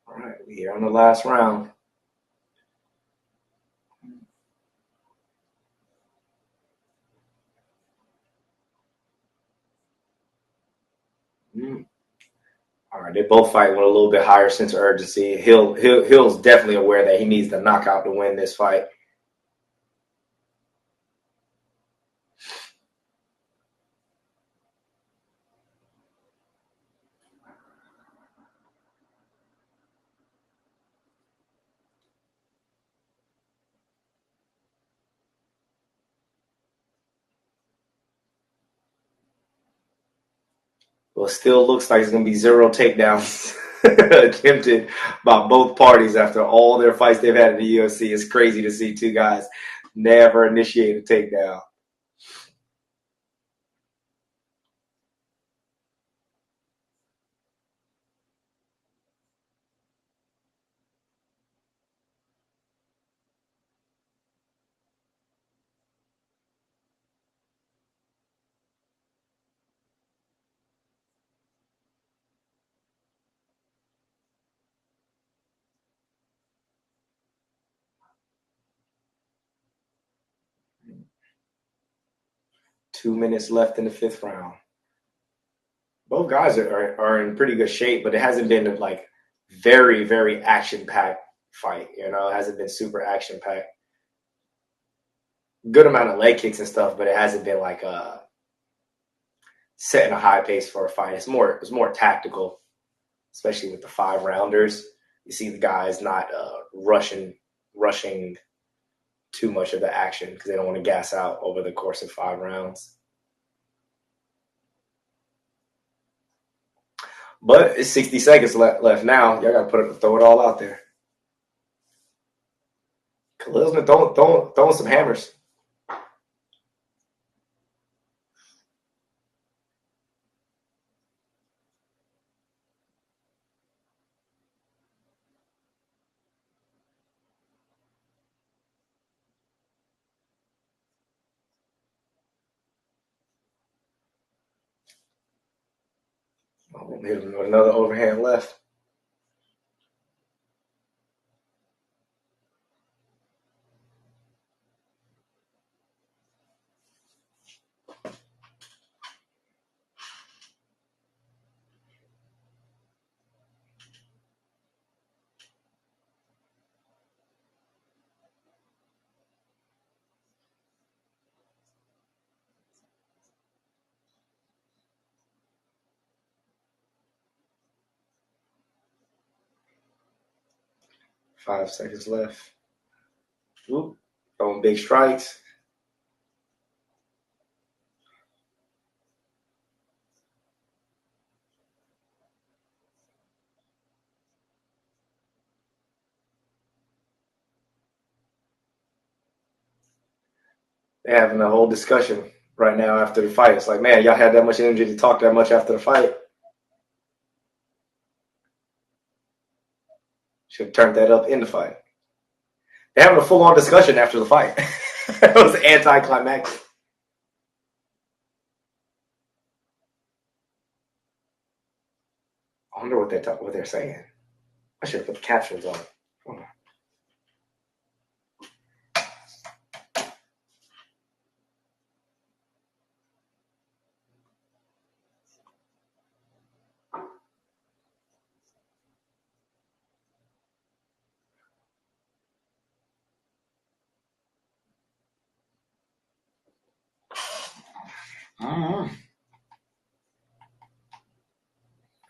All right, we're here on the last round. All right, they're both fighting with a little bit higher sense of urgency. Hill's definitely aware that he needs the knockout to win this fight. Well, it still looks like it's going to be 0 takedowns attempted by both parties after all their fights they've had in the UFC. It's crazy to see two guys never initiate a takedown. Two minutes left in the fifth round. Both guys are in pretty good shape, but it hasn't been like very, very action-packed fight. You know, it hasn't been super action-packed. Good amount of leg kicks and stuff, but it hasn't been like setting a high pace for a fight. It's more tactical, especially with the 5 rounders. You see the guys not rushing too much of the action because they don't want to gas out over the course of 5 rounds. But it's 60 seconds left now. Y'all got to throw it all out there. Khalil's been throwing some hammers. Oh, hit him with another overhand left. Five seconds left. Whoop. Throwing big strikes. They're having a whole discussion right now after the fight. It's like, man, y'all had that much energy to talk that much after the fight. Should have turned that up in the fight. They're having a full-on discussion after the fight. It was anticlimactic. I wonder what they're saying. I should have put the captions on. Hold on.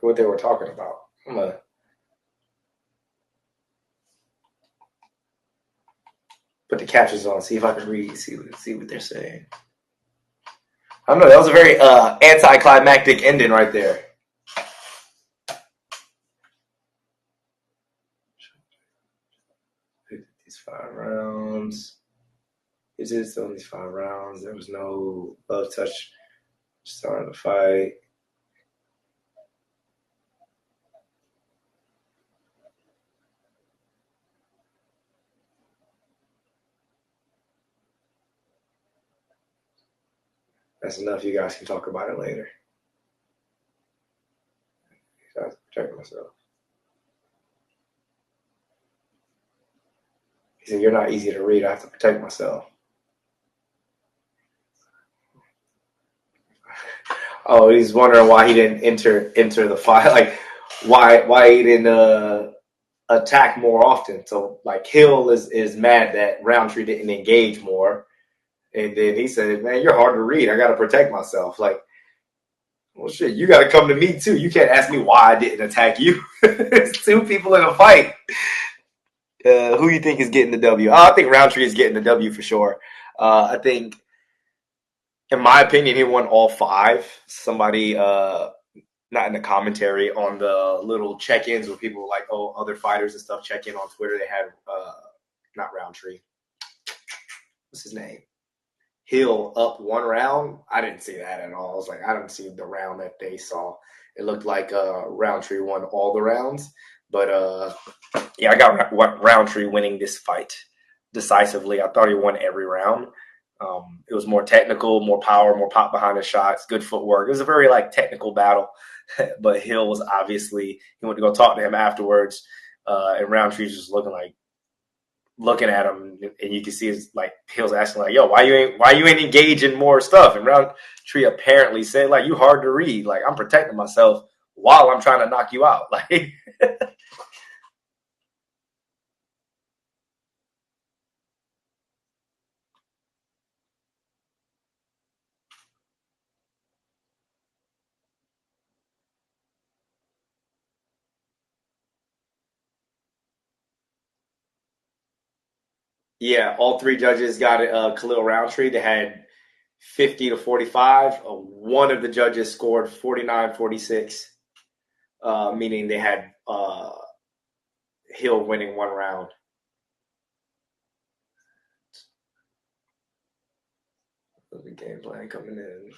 What they were talking about. I'm gonna put the captions on, see if I can read, see what they're saying. I don't know. That was a very anticlimactic ending right there. These 5 rounds. Is it only 5 rounds? There was no love touch starting the fight. That's enough. You guys can talk about it later. I have to protect myself. He said, "You're not easy to read. I have to protect myself." Oh, he's wondering why he didn't enter the fight. Like, why he didn't attack more often. So, like, Hill is mad that Rountree didn't engage more. And then he said, "Man, you're hard to read. I got to protect myself." Like, well, shit, you got to come to me too. You can't ask me why I didn't attack you. It's 2 people in a fight. Who you think is getting the W? I think Rountree is getting the W for sure. I think, in my opinion, he won all 5. Somebody, not in the commentary, on the little check-ins where people like, oh, other fighters and stuff check in on Twitter. They had, not Rountree. What's his name? Hill up 1 round. I didn't see that at all. I was like, I didn't see the round that they saw. It looked like Rountree won all the rounds. But yeah, I got Rountree winning this fight decisively. I thought he won every round. It was more technical, more power, more pop behind the shots, good footwork. It was a very technical battle. But Hill was obviously, he went to go talk to him afterwards, and Rountree was just looking at him, and you can see it's like Hill's asking like, "Yo, why you ain't engaging more stuff?" And Rountree apparently said like, "You hard to read. Like, I'm protecting myself while I'm trying to knock you out." Like, yeah, all 3 judges got it. Khalil Rountree. They had 50-45. One of the judges scored 49-46, meaning they had Hill winning 1 round. The game plan coming in.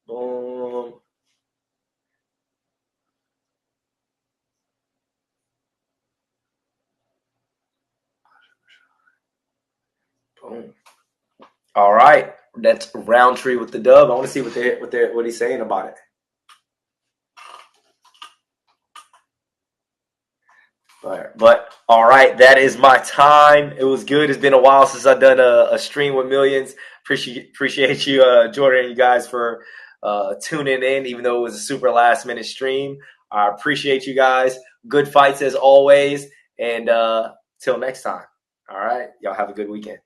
Boom. Boom. All right. That's Rountree with the dub. I want to see what he's saying about it. But all right, that is my time. It was good. It's been a while since I've done a stream with millions. Appreciate you, Jordan, and you guys for tuning in, even though it was a super last minute stream. I appreciate you guys. Good fights as always. And till next time. All right. Y'all have a good weekend.